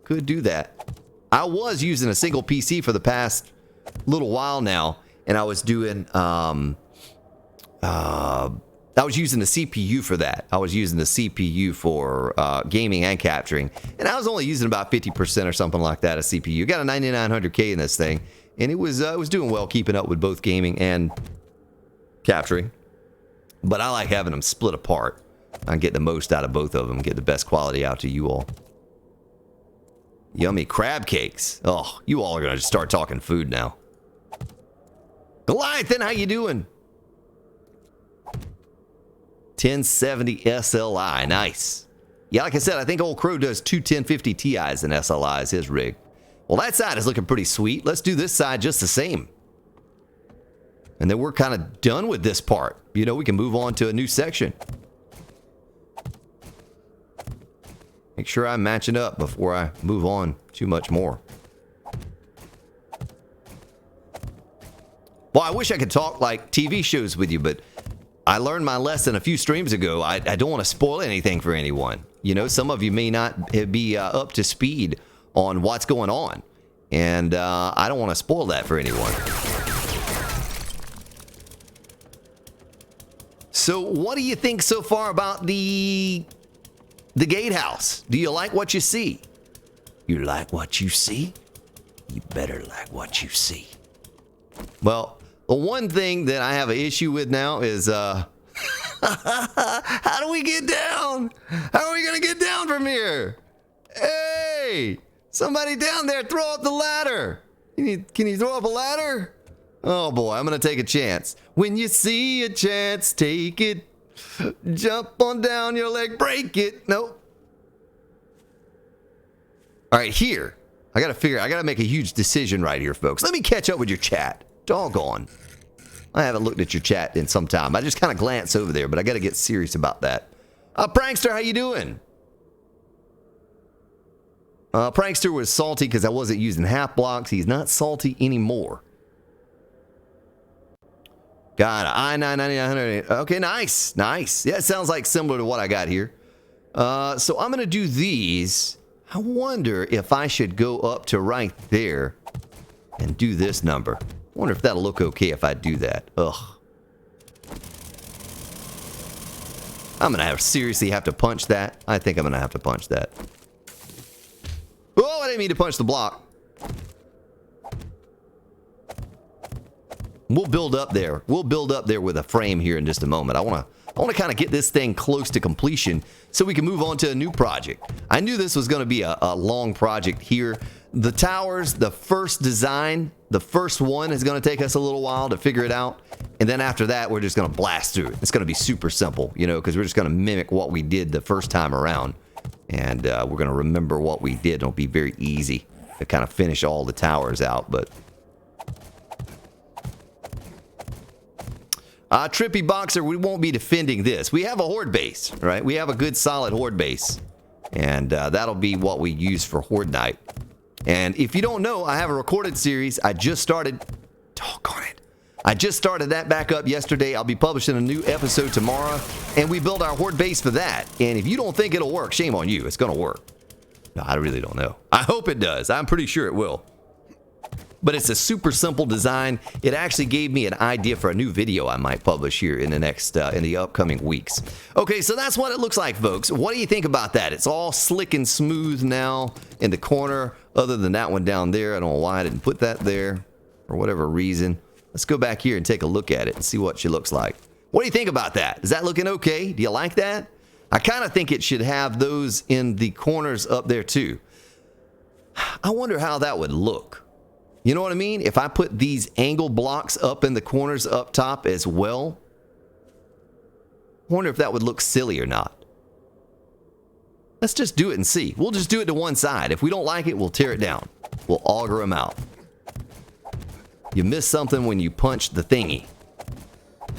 Could do that. I was using a single PC for the past little while now, and I was doing, I was using the CPU for that. I was using the CPU for gaming and capturing, and I was only using about 50% or something like that of CPU. Got a 9900K in this thing, and it was doing well, keeping up with both gaming and capturing. But I like having them split apart. I can get the most out of both of them, get the best quality out to you all. Yummy crab cakes. Oh, you all are going to start talking food now. Goliathan, how you doing? 1070 SLI. Nice. Yeah, like I said, I think Old Crow does two 1050 Ti's in SLIs, his rig. Well, that side is looking pretty sweet. Let's do this side just the same. And then we're kind of done with this part. You know, we can move on to a new section. Make sure I'm matching up before I move on too much more. Well, I wish I could talk like TV shows with you, but I learned my lesson a few streams ago. I don't want to spoil anything for anyone. You know, some of you may not be up to speed on what's going on. And I don't want to spoil that for anyone. So what do you think so far about the Gatehouse? Do you like what you see? You like what you see? You better like what you see. Well, the one thing that I have an issue with now is, how do we get down? How are we going to get down from here? Hey, somebody down there, throw up the ladder. Can you throw up a ladder? Oh boy, I'm going to take a chance. When you see a chance, take it. Jump on down your leg, break it. Nope. All right, here. I got to make a huge decision right here, folks. Let me catch up with your chat. Doggone. I haven't looked at your chat in some time. I just kind of glanced over there, but I got to get serious about that. Prankster, how you doing? Prankster was salty because I wasn't using half blocks. He's not salty anymore. Got an I-99900. Okay, nice. Nice. Yeah, it sounds like similar to what I got here. So I'm going to do these. I wonder if I should go up to right there and do this number. I wonder if that'll look okay if I do that. Ugh. I'm going to seriously have to punch that. I think I'm going to have to punch that. Oh, I didn't mean to punch the block. We'll build up there. We'll build up there with a frame here in just a moment. I want I want to kind of get this thing close to completion so we can move on to a new project. I knew this was going to be a long project here. The towers, the first design, the first one is going to take us a little while to figure it out. And then after that, we're just going to blast through it. It's going to be super simple, you know, because we're just going to mimic what we did the first time around. And we're going to remember what we did. It'll be very easy to kind of finish all the towers out, but... Trippy Boxer, we won't be defending this. We have a horde base, right? We have a good solid horde base. And that'll be what we use for Horde Night. And if you don't know, I have a recorded series. I just started... Doggone it. I just started that back up yesterday. I'll be publishing a new episode tomorrow. And we built our horde base for that. And if you don't think it'll work, shame on you. It's going to work. No, I really don't know. I hope it does. I'm pretty sure it will. But it's a super simple design. It actually gave me an idea for a new video I might publish here in the next, in the upcoming weeks. Okay, so that's what it looks like, folks. What do you think about that? It's all slick and smooth now in the corner, other than that one down there. I don't know why I didn't put that there for whatever reason. Let's go back here and take a look at it and see what she looks like. What do you think about that? Is that looking okay? Do you like that? I kind of think it should have those in the corners up there too. I wonder how that would look. You know what I mean? If I put these angle blocks up in the corners up top as well, I wonder if that would look silly or not. Let's just do it and see. We'll just do it to one side. If we don't like it, we'll tear it down. We'll auger them out. You miss something when you punch the thingy.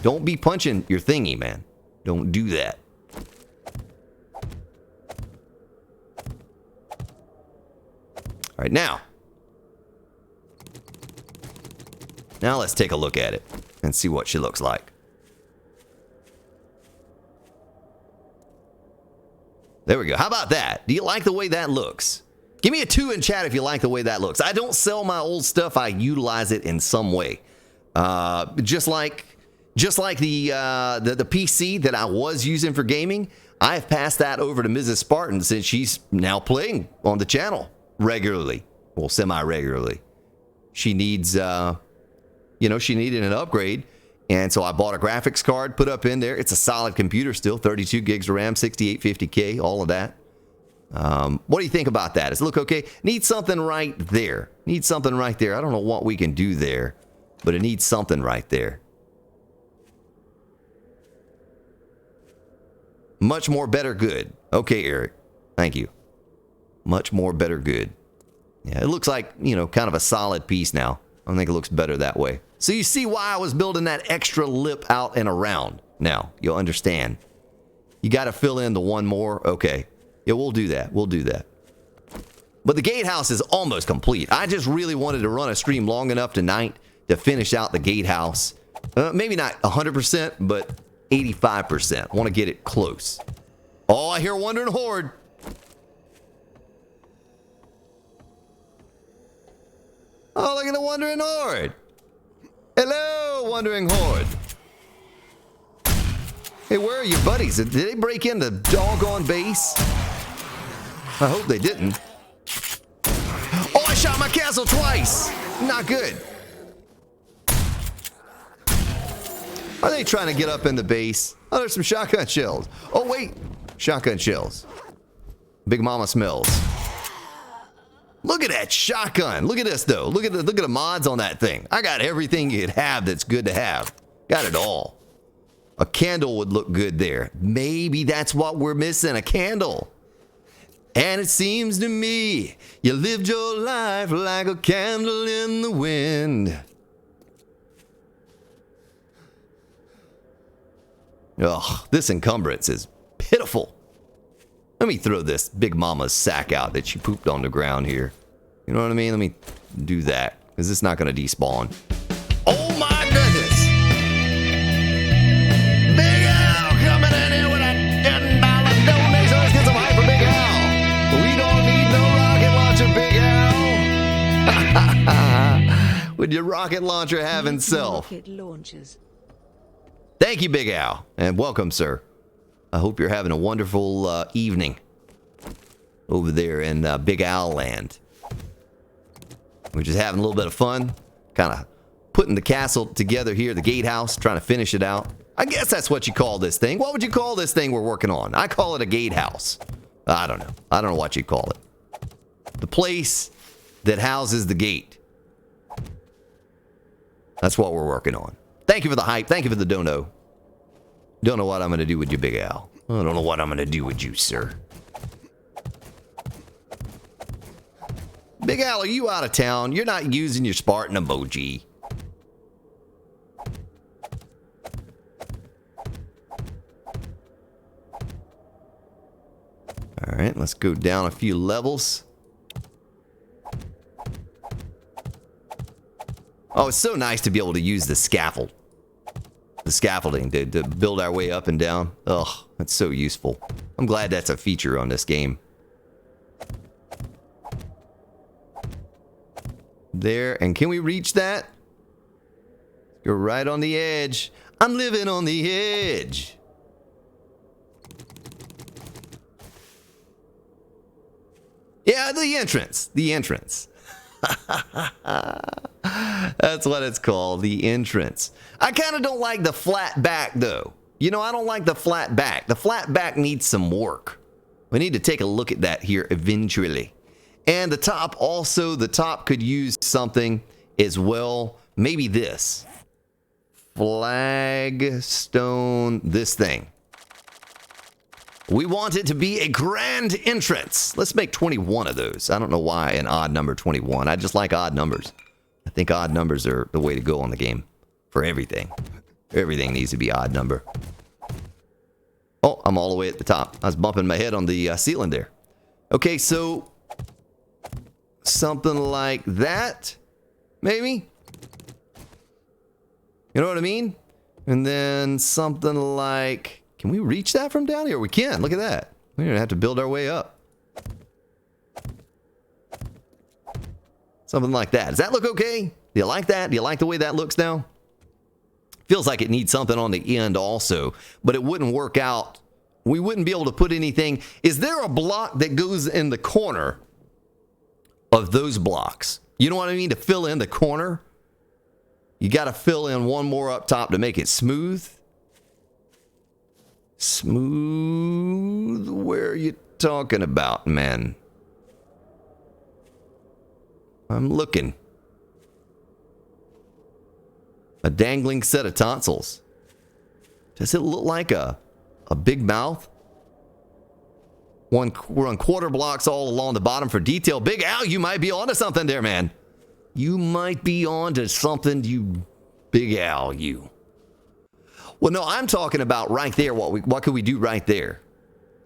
Don't be punching your thingy, man. Don't do that. All right, now let's take a look at it and see what she looks like. There we go. How about that? Do you like the way that looks? Give me a 2 in chat if you like the way that looks. I don't sell my old stuff. I utilize it in some way. Just like the PC that I was using for gaming, I've passed that over to Mrs. Spartan since she's now playing on the channel regularly. Well, semi-regularly. She needs... she needed an upgrade, and so I bought a graphics card, put up in there. It's a solid computer still, 32 gigs of RAM, 6850K, all of that. What do you think about that? Does it look okay? Needs something right there. Needs something right there. I don't know what we can do there, but it needs something right there. Much more, better, good. Okay, Eric. Thank you. Much more, better, good. Yeah, it looks like, kind of a solid piece now. I think it looks better that way. So you see why I was building that extra lip out and around. Now, you'll understand. You got to fill in the one more. Okay. Yeah, we'll do that. We'll do that. But the gatehouse is almost complete. I just really wanted to run a stream long enough tonight to finish out the gatehouse. Maybe not 100%, but 85%. I want to get it close. Oh, I hear Wandering Horde. Oh, look at the Wandering Horde. Hello, Wandering Horde. Hey, where are your buddies? Did they break into the doggone base? I hope they didn't. Oh, I shot my castle twice. Not good. Are they trying to get up in the base? Oh, there's some shotgun shells. Oh, wait. Shotgun shells. Big Mama smells. Look at that shotgun. Look at this, though. Look at the mods on that thing. I got everything you'd have that's good to have. Got it all. A candle would look good there. Maybe that's what we're missing, a candle. And it seems to me you lived your life like a candle in the wind. Ugh, this encumbrance is pitiful. Let me throw this Big Mama's sack out that she pooped on the ground here. You know what I mean? Let me do that, because it's not going to despawn. Oh my goodness! Big Al coming in here with a $10 donation. Let's get some hype for Big Al. We don't need no rocket launcher, Big Al. With your rocket launcher have himself. Rocket launchers. Thank you, Big Al, and welcome, sir. I hope you're having a wonderful evening over there in Big Al land. We're just having a little bit of fun, kind of putting the castle together here, the gatehouse, trying to finish it out. I guess that's what you call this thing. What would you call this thing we're working on? I call it a gatehouse. I don't know. I don't know what you call it. The place that houses the gate. That's what we're working on. Thank you for the hype. Thank you for the dono. Don't know what I'm going to do with you, Big Al. I don't know what I'm going to do with you, sir. Big Al, are you out of town? You're not using your Spartan emoji. All right, let's go down a few levels. Oh, it's so nice to be able to use the scaffold. The scaffolding to build our way up and down. Ugh, that's so useful. I'm glad that's a feature on this game. There, and can we reach that? You're right on the edge. I'm living on the edge. Yeah, the entrance. The entrance. That's what it's called, the entrance. I kind of don't like the flat back, though. You know, I don't like the flat back. The flat back needs some work. We need to take a look at that here eventually. And the top also, the top could use something as well. Maybe this. Flagstone, this thing. We want it to be a grand entrance. Let's make 21 of those. I don't know why an odd number 21. I just like odd numbers. I think odd numbers are the way to go on the game. For everything. Everything needs to be odd number. Oh, I'm all the way at the top. I was bumping my head on the ceiling there. Okay, so something like that, maybe? You know what I mean? And then something like... Can we reach that from down here? We can. Look at that. We're going to have to build our way up. Something like that. Does that look okay? Do you like that? Do you like the way that looks now? Feels like it needs something on the end also, but it wouldn't work out. We wouldn't be able to put anything. Is there a block that goes in the corner of those blocks? You know what I mean? To fill in the corner? You got to fill in one more up top to make it smooth. Smooth? Where are you talking about, man? I'm looking. A dangling set of tonsils. Does it look like a big mouth? We're on quarter blocks all along the bottom for detail. Big Al, you might be onto something there, man. You might be onto something, you Big Al, you. Well, no, I'm talking about right there. What could we do right there?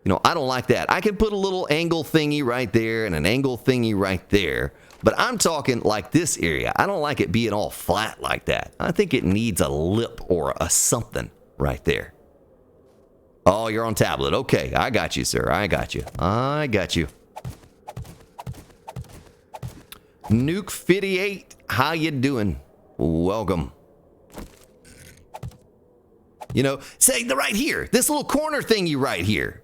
You know, I don't like that. I can put a little angle thingy right there and an angle thingy right there. But I'm talking like this area. I don't like it being all flat like that. I think it needs a lip or a something right there. Oh, you're on tablet. Okay, I got you, sir. I got you. I got you. Nuke 58, how you doing? Welcome. You know, say right here, this little corner thingy right here.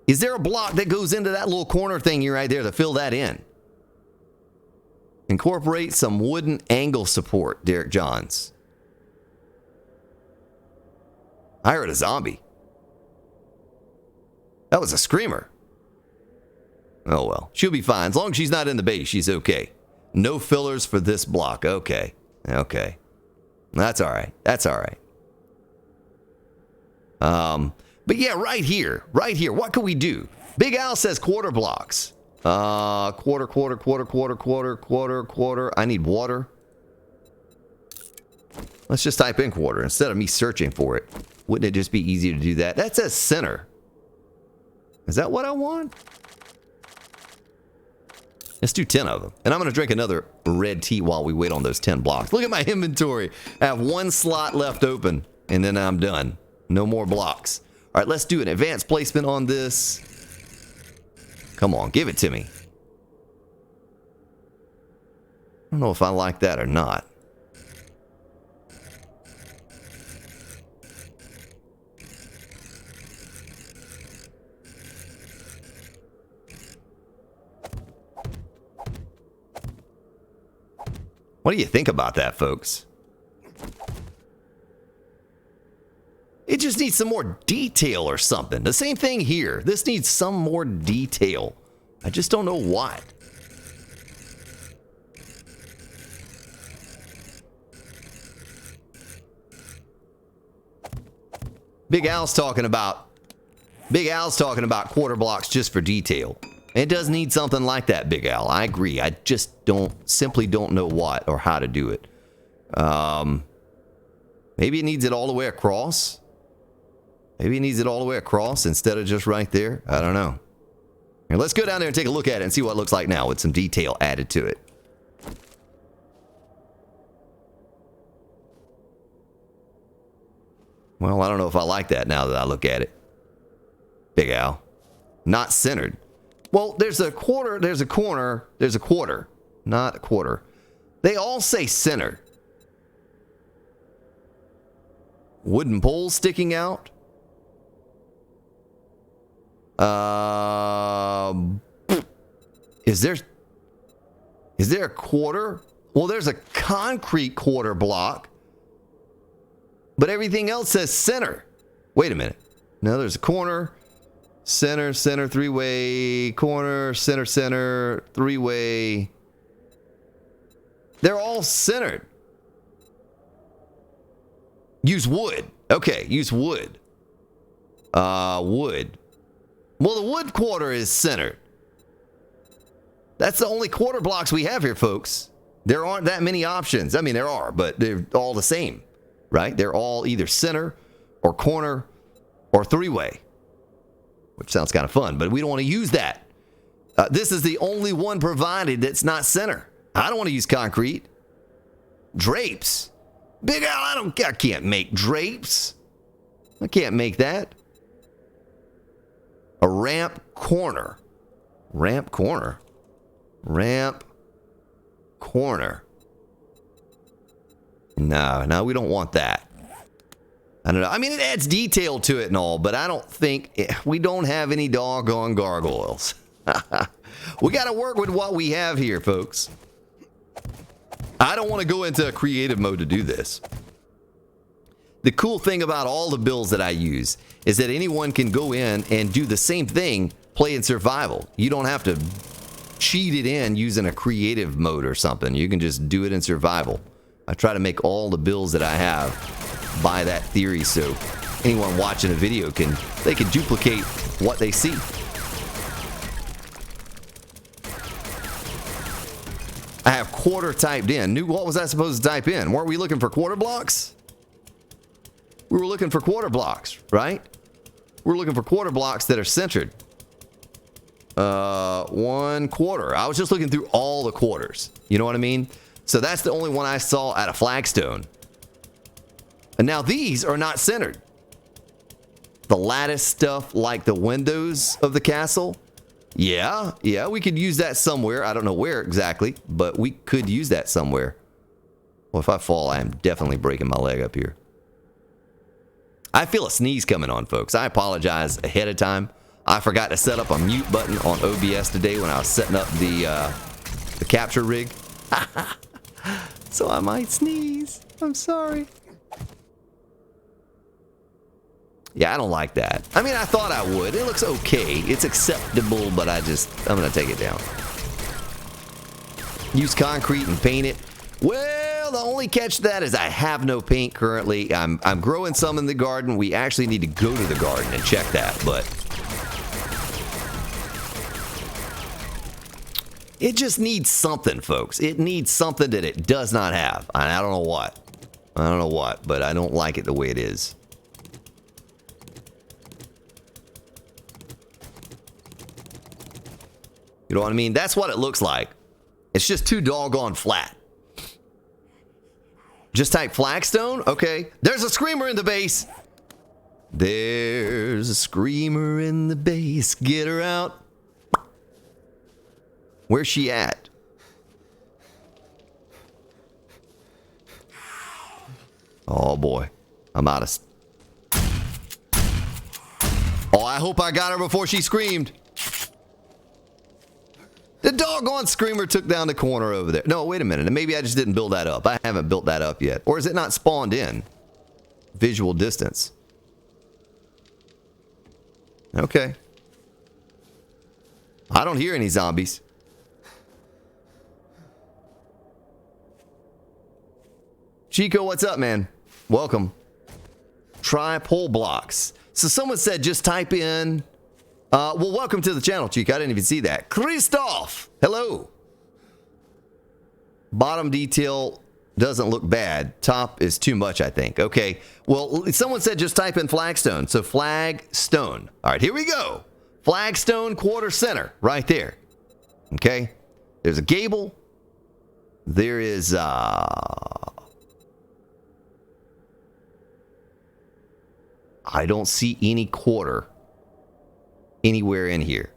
Is there a block that goes into that little corner thingy right there to fill that in? Incorporate some wooden angle support, Derek Johns. I heard a zombie. That was a screamer. Oh well, she'll be fine. As long as she's not in the base, she's okay. No fillers for this block. Okay. Okay. That's all right. That's all right. But yeah, right here, what can we do? Big Al says quarter blocks. Quarter. I need water. Let's just type in quarter instead of me searching for it. Wouldn't it just be easier to do that? That says center. Is that what I want? Let's do 10 of them. And I'm going to drink another red tea while we wait on those 10 blocks. Look at my inventory. I have one slot left open, and then I'm done. No more blocks. All right, let's do an advanced placement on this. Come on, give it to me. I don't know if I like that or not. What do you think about that, folks? It just needs some more detail or something. The same thing here. This needs some more detail. I just don't know what. Big Al's talking about quarter blocks just for detail. It does need something like that, Big Al. I agree. I just simply don't know what or how to do it. Maybe it needs it all the way across. Maybe it needs it all the way across instead of just right there. I don't know. Here, let's go down there and take a look at it and see what it looks like now with some detail added to it. Well, I don't know if I like that now that I look at it. Big Al. Not centered. Well, there's a quarter, there's a corner, there's a quarter. Not a quarter. They all say center. Wooden poles sticking out. Is there a quarter? Well, there's a concrete quarter block. But everything else says center. Wait a minute. No, there's a corner, center, center, three-way, corner, center, center, three-way. They're all centered. Use wood. Okay, use wood. Wood. Well, the wood quarter is centered. That's the only quarter blocks we have here, folks. There aren't that many options. I mean, there are, but they're all the same. Right? They're all either center or corner or three-way, which sounds kind of fun, but we don't want to use that. This is the only one provided that's not center. I don't want to use concrete. Drapes. Big Al, I can't make drapes. I can't make that. A ramp corner. Ramp corner. Ramp corner. No, we don't want that. I don't know. I mean, it adds detail to it and all, but I don't think we don't have any doggone gargoyles. We got to work with what we have here, folks. I don't want to go into a creative mode to do this. The cool thing about all the builds that I use is that anyone can go in and do the same thing, play in survival. You don't have to cheat it in using a creative mode or something. You can just do it in survival. I try to make all the builds that I have by that theory, so anyone watching a video can duplicate what they see. I have quarter typed in. What was I supposed to type in? Weren't we looking for quarter blocks? We were looking for quarter blocks, right? We're looking for quarter blocks that are centered. 1 quarter. I was just looking through all the quarters. You know what I mean? So that's the only one I saw out of flagstone. And now these are not centered. The lattice stuff like the windows of the castle. Yeah, we could use that somewhere. I don't know where exactly, but we could use that somewhere. Well, if I fall, I am definitely breaking my leg up here. I feel a sneeze coming on, folks. I apologize ahead of time. I forgot to set up a mute button on OBS today when I was setting up the capture rig. So I might sneeze. I'm sorry. Yeah, I don't like that. I mean, I thought I would. It looks okay. It's acceptable, but I'm going to take it down. Use concrete and paint it. Well, the only catch to that is I have no paint currently. I'm growing some in the garden. We actually need to go to the garden and check that, but it just needs something, folks. It needs something that it does not have. I don't know what. I don't know what, but I don't like it the way it is. You know what I mean? That's what it looks like. It's just too doggone flat. Just type flagstone? Okay. There's a screamer in the base. There's a screamer in the base. Get her out. Where's she at? Oh boy. I'm out of... Oh, I hope I got her before she screamed. The doggone screamer took down the corner over there. No, wait a minute. Maybe I just didn't build that up. I haven't built that up yet. Or is it not spawned in? Visual distance. Okay. I don't hear any zombies. Chico, what's up, man? Welcome. Try pole blocks. So someone said just type in... well, welcome to the channel, Chico. I didn't even see that. Christoph! Hello. Bottom detail doesn't look bad. Top is too much, I think. Okay. Well, someone said just type in flagstone. So flagstone. All right, here we go. Flagstone quarter center right there. Okay. There's a gable. There is... I don't see any quarter anywhere in here.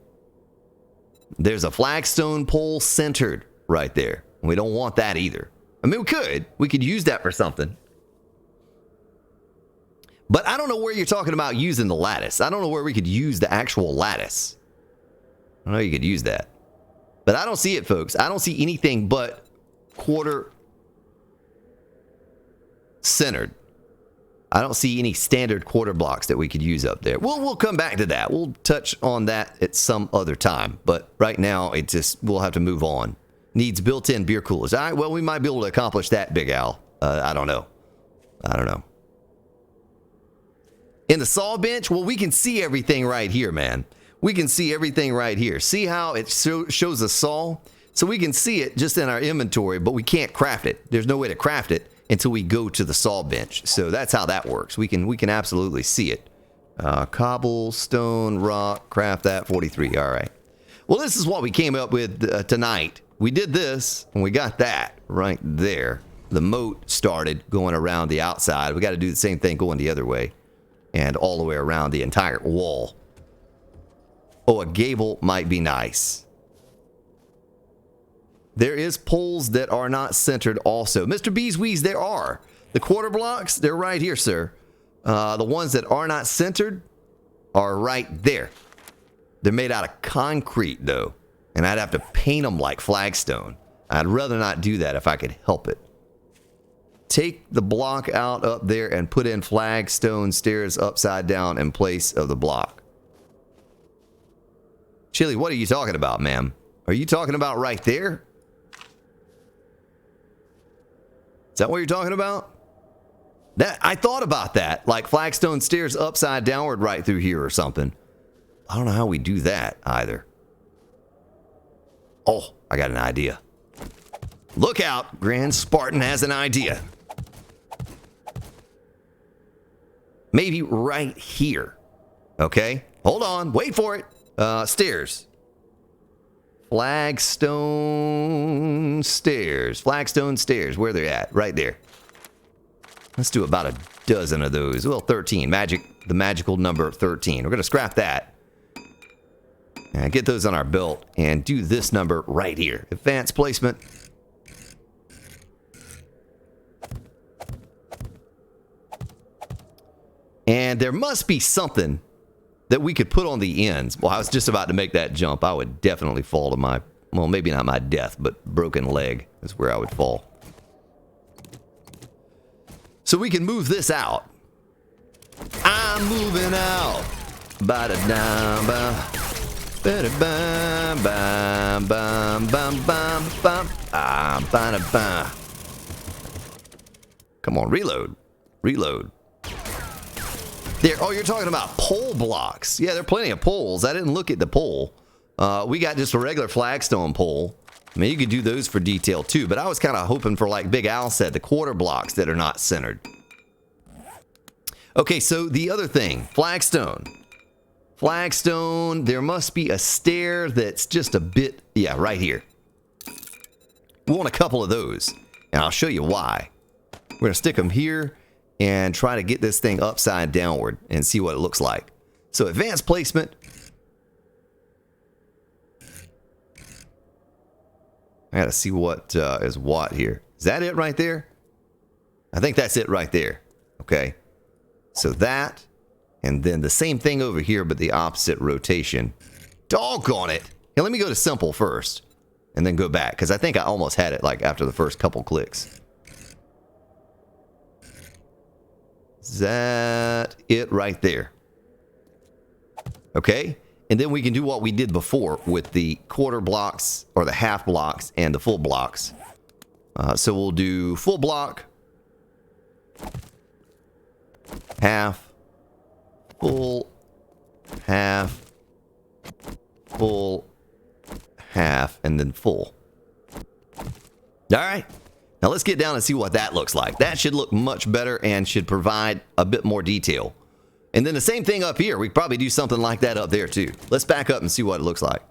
There's a flagstone pole centered right there. We don't want that either. I mean, we could use that for something. But I don't know where you're talking about using the lattice. I don't know where we could use the actual lattice. I know you could use that. But I don't see it, folks. I don't see anything but quarter centered. I don't see any standard quarter blocks that we could use up there. We'll come back to that. We'll touch on that at some other time. But right now, we'll have to move on. Needs built-in beer coolers. All right, well, we might be able to accomplish that, Big Al. I don't know. In the saw bench, well, we can see everything right here, man. We can see everything right here. See how it shows a saw? So we can see it just in our inventory, but we can't craft it. There's no way to craft it until we go to the saw bench. So that's how that works. We can absolutely see it. Cobblestone, rock, craft that, 43. All right. Well, this is what we came up with tonight. We did this, and we got that right there. The moat started going around the outside. We got to do the same thing going the other way. And all the way around the entire wall. Oh, a gable might be nice. There is poles that are not centered also. Mr. Beeswees, there are. The quarter blocks, they're right here, sir. The ones that are not centered are right there. They're made out of concrete, though. And I'd have to paint them like flagstone. I'd rather not do that if I could help it. Take the block out up there and put in flagstone stairs upside down in place of the block. Chili, what are you talking about, ma'am? Are you talking about right there? Is that what you're talking about? That I thought about that, like flagstone stairs upside downward right through here or something. I don't know how we do that either. Oh, I got an idea. Look out, Grand Spartan has an idea. Maybe right here. Okay, hold on, wait for it. Stairs. Flagstone stairs. Flagstone stairs. Where they're at? Right there. Let's do about a dozen of those. Well, 13. The magical number 13. We're going to scrap that. And get those on our belt. And do this number right here. Advanced placement. And there must be something that we could put on the ends. Well, I was just about to make that jump. I would definitely fall to my, well, maybe not my death, but broken leg is where I would fall. So we can move this out. I'm moving out. Ba-da-da-ba. Ba-da-ba-ba-ba-ba-ba-ba. Ba-da-ba. Come on, reload. Reload. There, oh, you're talking about pole blocks. Yeah, there are plenty of poles. I didn't look at the pole. We got just a regular flagstone pole. I mean, you could do those for detail too, but I was kind of hoping for, like Big Al said, the quarter blocks that are not centered. Okay, so the other thing, flagstone. Flagstone, there must be a stair that's just a bit, yeah, right here. We want a couple of those, and I'll show you why. We're going to stick them here and try to get this thing upside downward and see what it looks like. So advanced placement. I gotta see what is what here. Is that it right there? I think that's it right there. Okay. So that, and then the same thing over here, but the opposite rotation. Doggone it. Here, let me go to simple first, and then go back, because I think I almost had it like after the first couple clicks. Is that it right there? Okay? And then we can do what we did before with the quarter blocks or the half blocks and the full blocks. So we'll do full block, half, full, half, full, half, and then full. All right. Now let's get down and see what that looks like. That should look much better and should provide a bit more detail. And then the same thing up here. We could probably do something like that up there too. Let's back up and see what it looks like.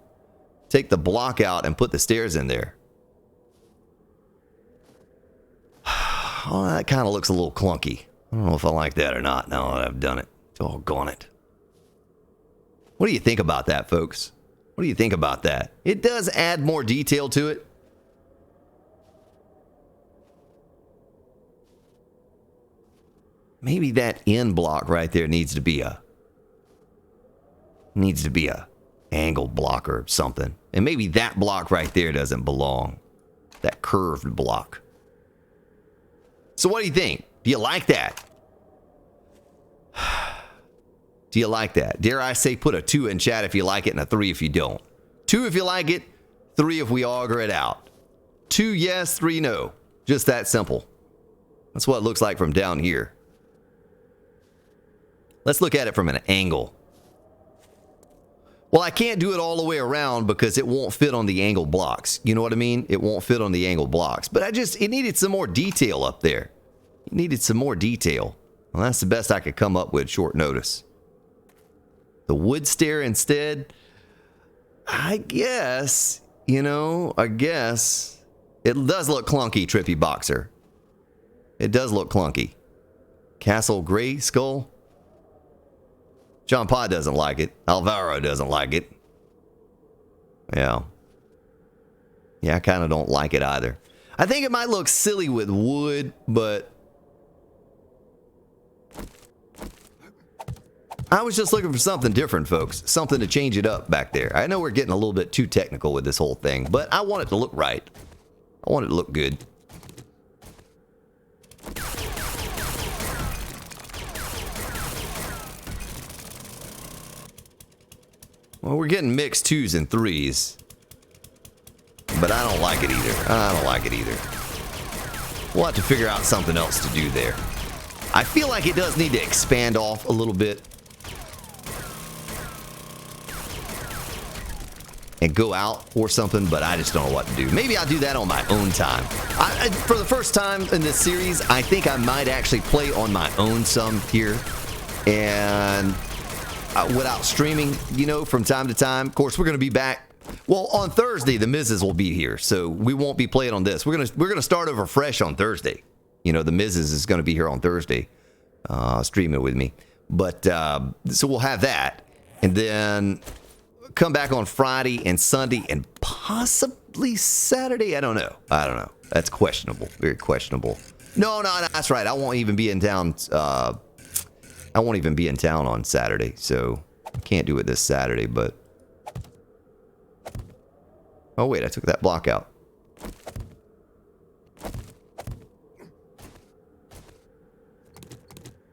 Take the block out and put the stairs in there. Oh, that kind of looks a little clunky. I don't know if I like that or not now that I've done it. Doggone it. What do you think about that, folks? What do you think about that? It does add more detail to it. Maybe that end block right there needs to be a angle block or something. And maybe that block right there doesn't belong. That curved block. So what do you think? Do you like that? Do you like that? Dare I say put a 2 in chat if you like it and a 3 if you don't. 2 if you like it, 3 if we auger it out. 2 yes, 3 no. Just that simple. That's what it looks like from down here. Let's look at it from an angle. Well, I can't do it all the way around because it won't fit on the angle blocks. You know what I mean? It won't fit on the angle blocks. But it needed some more detail up there. It needed some more detail. Well, that's the best I could come up with short notice. The wood stair instead, I guess, I guess. It does look clunky, Trippy Boxer. It does look clunky. Castle Gray Skull. John Pod doesn't like it. Alvaro doesn't like it. Yeah. Yeah, I kind of don't like it either. I think it might look silly with wood, but I was just looking for something different, folks. Something to change it up back there. I know we're getting a little bit too technical with this whole thing, but I want it to look right. I want it to look good. Well, we're getting mixed 2s and 3s. But I don't like it either. I don't like it either. We'll have to figure out something else to do there. I feel like it does need to expand off a little bit. And go out or something, but I just don't know what to do. Maybe I'll do that on my own time. For the first time in this series, I think I might actually play on my own some here. And without streaming, from time to time. Of course, we're going to be back. Well, on Thursday, the Mrs. will be here, so we won't be playing on this. We're gonna start over fresh on Thursday. The Mrs. is going to be here on Thursday, streaming with me. But so we'll have that, and then come back on Friday and Sunday, and possibly Saturday. I don't know. That's questionable. Very questionable. No, that's right. I won't even be in town. I won't even be in town on Saturday, so I can't do it this Saturday, but... Oh, wait, I took that block out.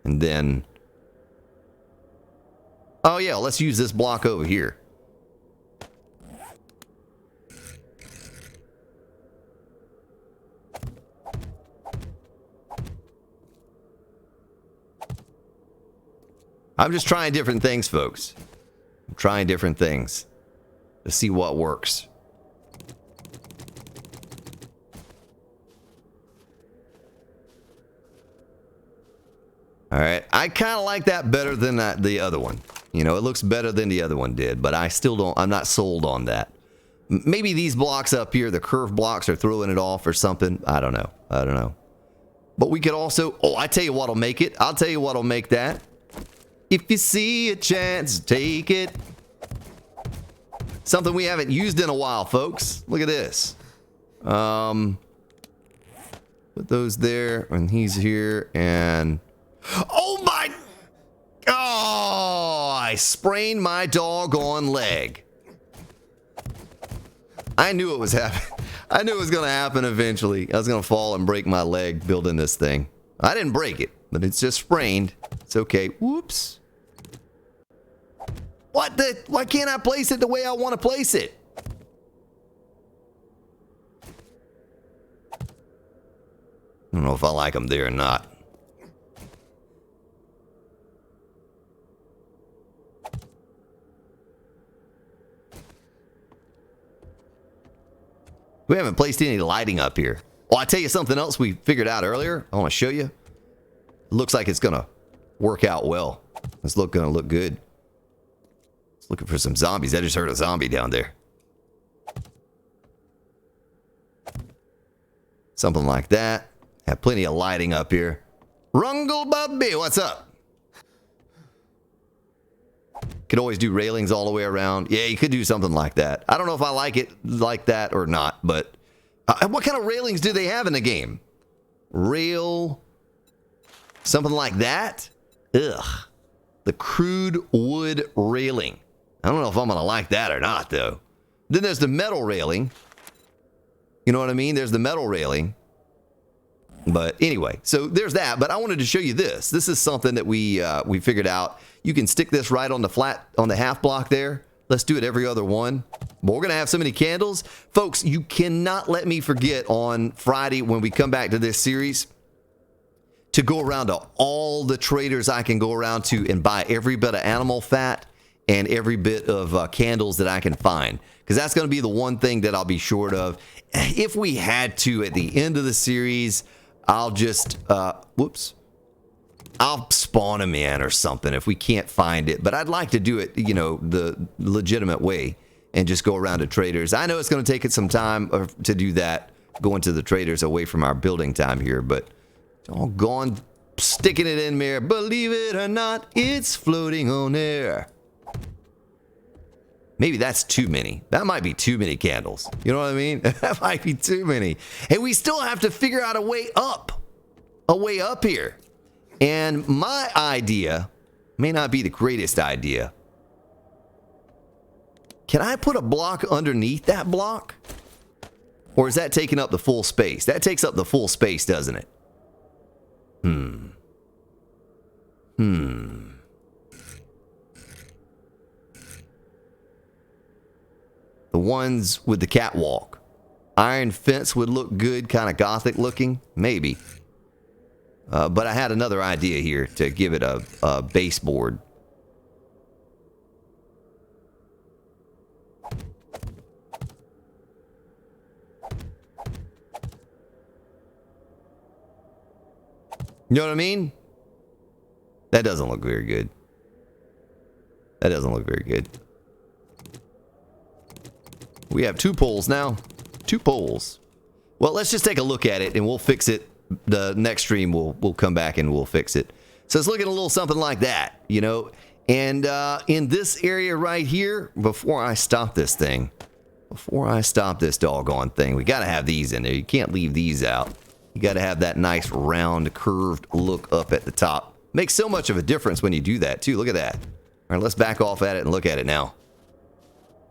And then... Oh, yeah, let's use this block over here. I'm just trying different things, folks. I'm trying different things to see what works. All right, I kind of like that better than the other one. It looks better than the other one did, but I still don't, I'm not sold on that. Maybe these blocks up here, the curved blocks, are throwing it off or something. I don't know. But we could also, I tell you what'll make it. I'll tell you what'll make that. If you see a chance, take it. Something we haven't used in a while, folks. Look at this. Put those there, and he's here, and... Oh my... Oh, I sprained my doggone leg. I knew it was happening. I knew it was going to happen eventually. I was going to fall and break my leg building this thing. I didn't break it, but it's just sprained. It's okay. Whoops. What the? Why can't I place it the way I want to place it? I don't know if I like them there or not. We haven't placed any lighting up here. Oh, I tell you something else we figured out earlier. I want to show you. It looks like it's going to work out well. It's going to look good. It's looking for some zombies. I just heard a zombie down there. Something like that. Have plenty of lighting up here. Rungle Bubby, what's up? Could always do railings all the way around. Yeah, you could do something like that. I don't know if I like it like that or not, but what kind of railings do they have in the game? Rail, something like that? Ugh. The crude wood railing. I don't know if I'm going to like that or not, though. Then there's the metal railing. You know what I mean? There's the metal railing. But anyway, so there's that. But I wanted to show you this. This is something that we figured out. You can stick this right on the half block there. Let's do it every other one. But we're going to have so many candles. Folks, you cannot let me forget on Friday when we come back to this series to go around to all the traders I can go around to and buy every bit of animal fat and every bit of candles that I can find. Because that's going to be the one thing that I'll be short of. If we had to at the end of the series, I'll just, I'll spawn them in or something if we can't find it. But I'd like to do it, you know, the legitimate way and just go around to traders. I know it's going to take it some time to do that, going to the traders away from our building time here. But doggone, sticking it in there. Believe it or not, it's floating on air. Maybe that's too many. That might be too many candles. You know what I mean? That might be too many. Hey, we still have to figure out a way up. A way up here. And my idea may not be the greatest idea. Can I put a block underneath that block? Or is that taking up the full space? That takes up the full space, doesn't it? The ones with the catwalk. Iron fence would look good, kind of gothic looking. Maybe. But I had another idea here to give it a baseboard. You know what I mean? That doesn't look very good. That doesn't look very good. We have 2 poles now. 2 poles. Well, let's just take a look at it and we'll fix it. The next stream we'll come back and we'll fix it. So it's looking a little something like that, you know. And in this area right here, before I stop this thing, before I stop this doggone thing, we got to have these in there. You can't leave these out. You got to have that nice round curved look up at the top. Makes so much of a difference when you do that too. Look at that. All right, let's back off at it and look at it now.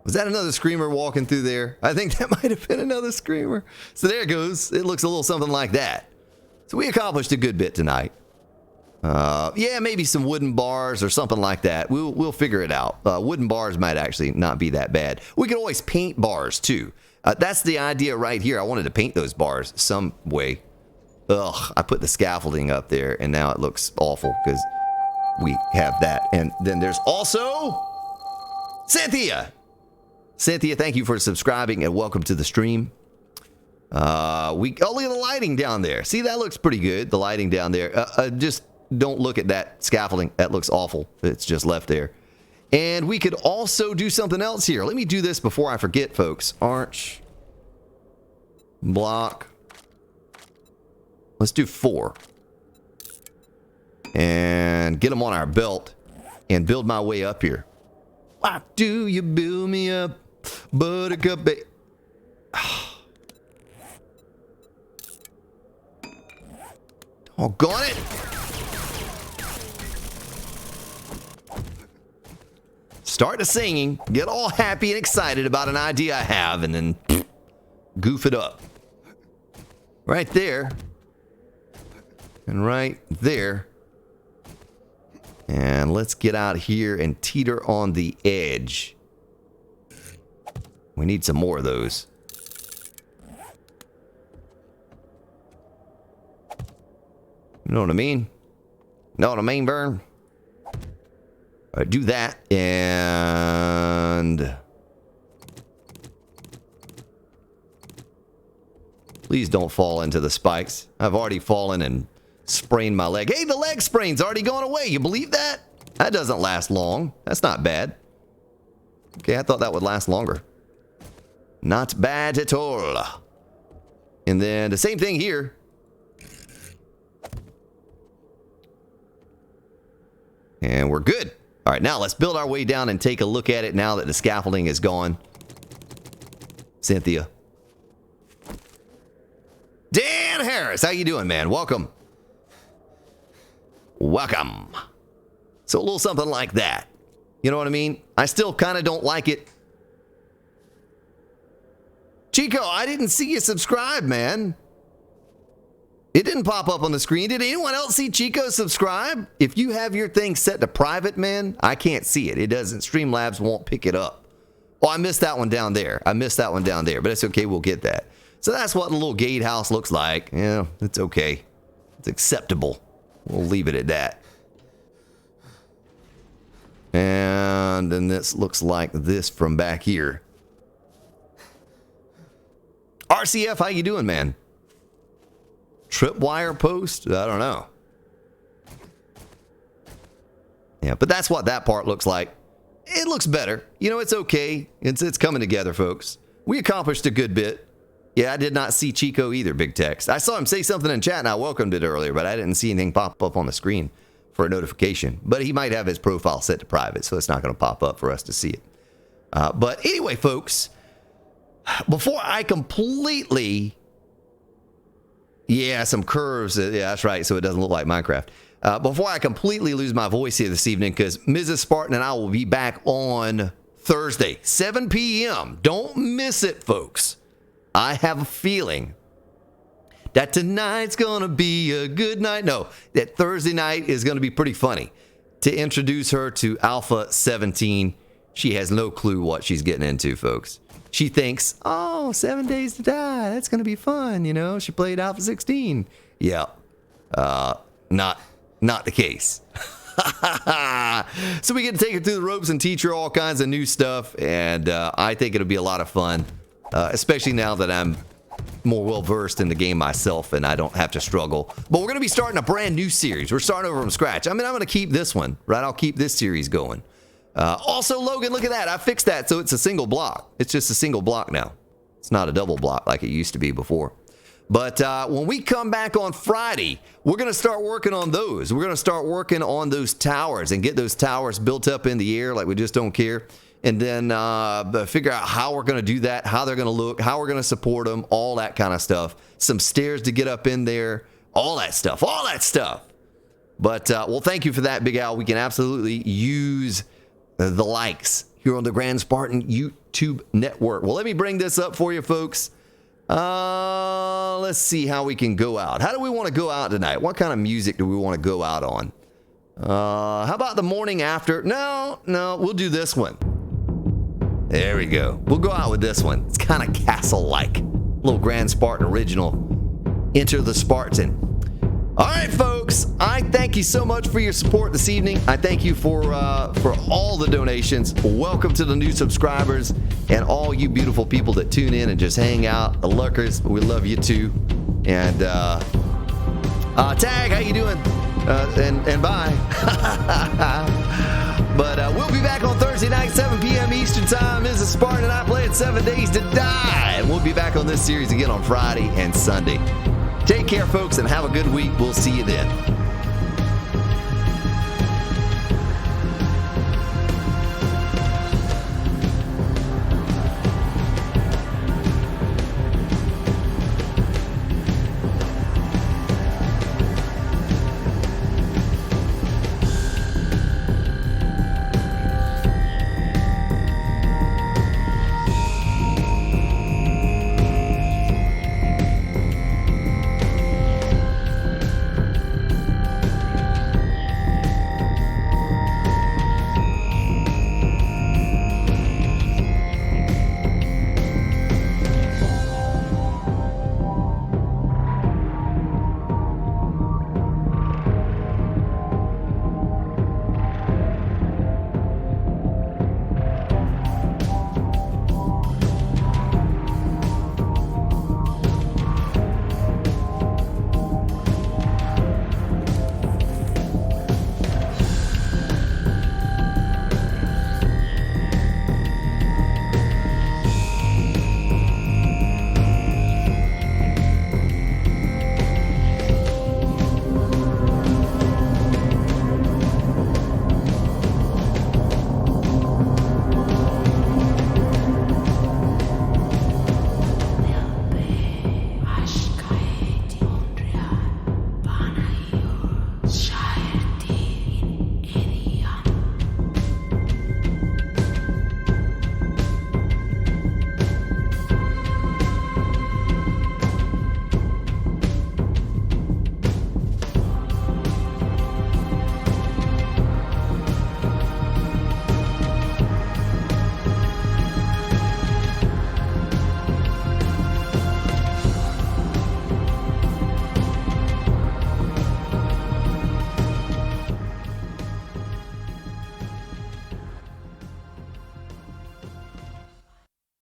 Was that another screamer walking through there? I think that might have been another screamer. So there it goes. It looks a little something like that. So we accomplished a good bit tonight. Yeah, maybe some wooden bars or something like that. We'll figure it out. Wooden bars might actually not be that bad. We could always paint bars too. That's the idea right here. I wanted to paint those bars some way. Ugh, I put the scaffolding up there and now it looks awful because we have that. And then there's also Cynthia. Cynthia, thank you for subscribing and welcome to the stream. Look at the lighting down there. See, that looks pretty good. The lighting down there. Just don't look at that scaffolding. That looks awful. It's just left there. And we could also do something else here. Let me do this before I forget, folks. Arch. Block. Let's do 4. And get them on our belt and build my way up here. Why do you build me up, buttercup? Oh, got it. Start the singing, get all happy and excited about an idea I have, and then goof it up. Right there. And right there. And let's get out here and teeter on the edge. We need some more of those. You know what I mean? Know what I mean, Vern? All right, do that, and please don't fall into the spikes. I've already fallen and sprained my leg. Hey, the leg sprain's already gone away. You believe that? That doesn't last long. That's not bad. Okay, I thought that would last longer. Not bad at all. And then the same thing here. And we're good. All right, now let's build our way down and take a look at it now that the scaffolding is gone. Cynthia. Dan Harris, how you doing, man? Welcome. Welcome. So a little something like that. You know what I mean? I still kind of don't like it. Chico, I didn't see you subscribe, man. It didn't pop up on the screen. Did anyone else see Chico subscribe? If you have your thing set to private, man, I can't see it. It doesn't. Streamlabs won't pick it up. Oh, I missed that one down there. But it's okay. We'll get that. So that's what the little gatehouse looks like. Yeah, it's okay. It's acceptable. We'll leave it at that. And then this looks like this from back here. RCF, how you doing, man? Tripwire post? I don't know. Yeah, but that's what that part looks like. It looks better. You know, it's okay. It's coming together, folks. We accomplished a good bit. Yeah, I did not see Chico either, Big Text. I saw him say something in chat and I welcomed it earlier, but I didn't see anything pop up on the screen for a notification. But he might have his profile set to private, so it's not going to pop up for us to see it. But anyway, folks, before I completely... Yeah, some curves. Yeah, that's right. So it doesn't look like Minecraft. Before I completely lose my voice here this evening, because Mrs. Spartan and I will be back on Thursday, 7 p.m. Don't miss it, folks. I have a feeling that tonight's going to be a good night. No, that Thursday night is going to be pretty funny. To introduce her to Alpha 17, she has no clue what she's getting into, folks. She thinks, oh, 7 Days to Die. That's going to be fun, you know. She played Alpha 16. Yeah. Not the case. So we get to take her through the ropes and teach her all kinds of new stuff. And I think it'll be a lot of fun. Especially now that I'm more well-versed in the game myself and I don't have to struggle. But we're going to be starting a brand new series. We're starting over from scratch. I mean, I'm going to keep this one, right? I'll keep this series going. Also, Logan, look at that. I fixed that so it's a single block. It's just a single block now. It's not a double block like it used to be before. But when we come back on Friday, we're going to start working on those. We're going to start working on those towers and get those towers built up in the air like we just don't care. And then figure out how we're going to do that, how they're going to look, how we're going to support them, all that kind of stuff. Some stairs to get up in there, all that stuff. But, well, thank you for that, Big Al. We can absolutely use the likes here on the Grand Spartan YouTube network. Well, let me bring this up for you, folks. Let's see how we can go out. How do we want to go out tonight? What kind of music do we want to go out on? How about the morning after? No, we'll do this one. There we go. We'll go out with this one. It's kind of castle-like. Little Grand Spartan original. Enter the Spartan. All right, folks. I thank you so much for your support this evening. I thank you for all the donations. Welcome to the new subscribers and all you beautiful people that tune in and just hang out. The lurkers, we love you too. And Tag, how you doing? And bye. But we'll be back on Thursday night, 7 p.m. Eastern Time. Mrs. Spartan and I play at 7 Days to Die. And we'll be back on this series again on Friday and Sunday. Take care, folks, and have a good week. We'll see you then.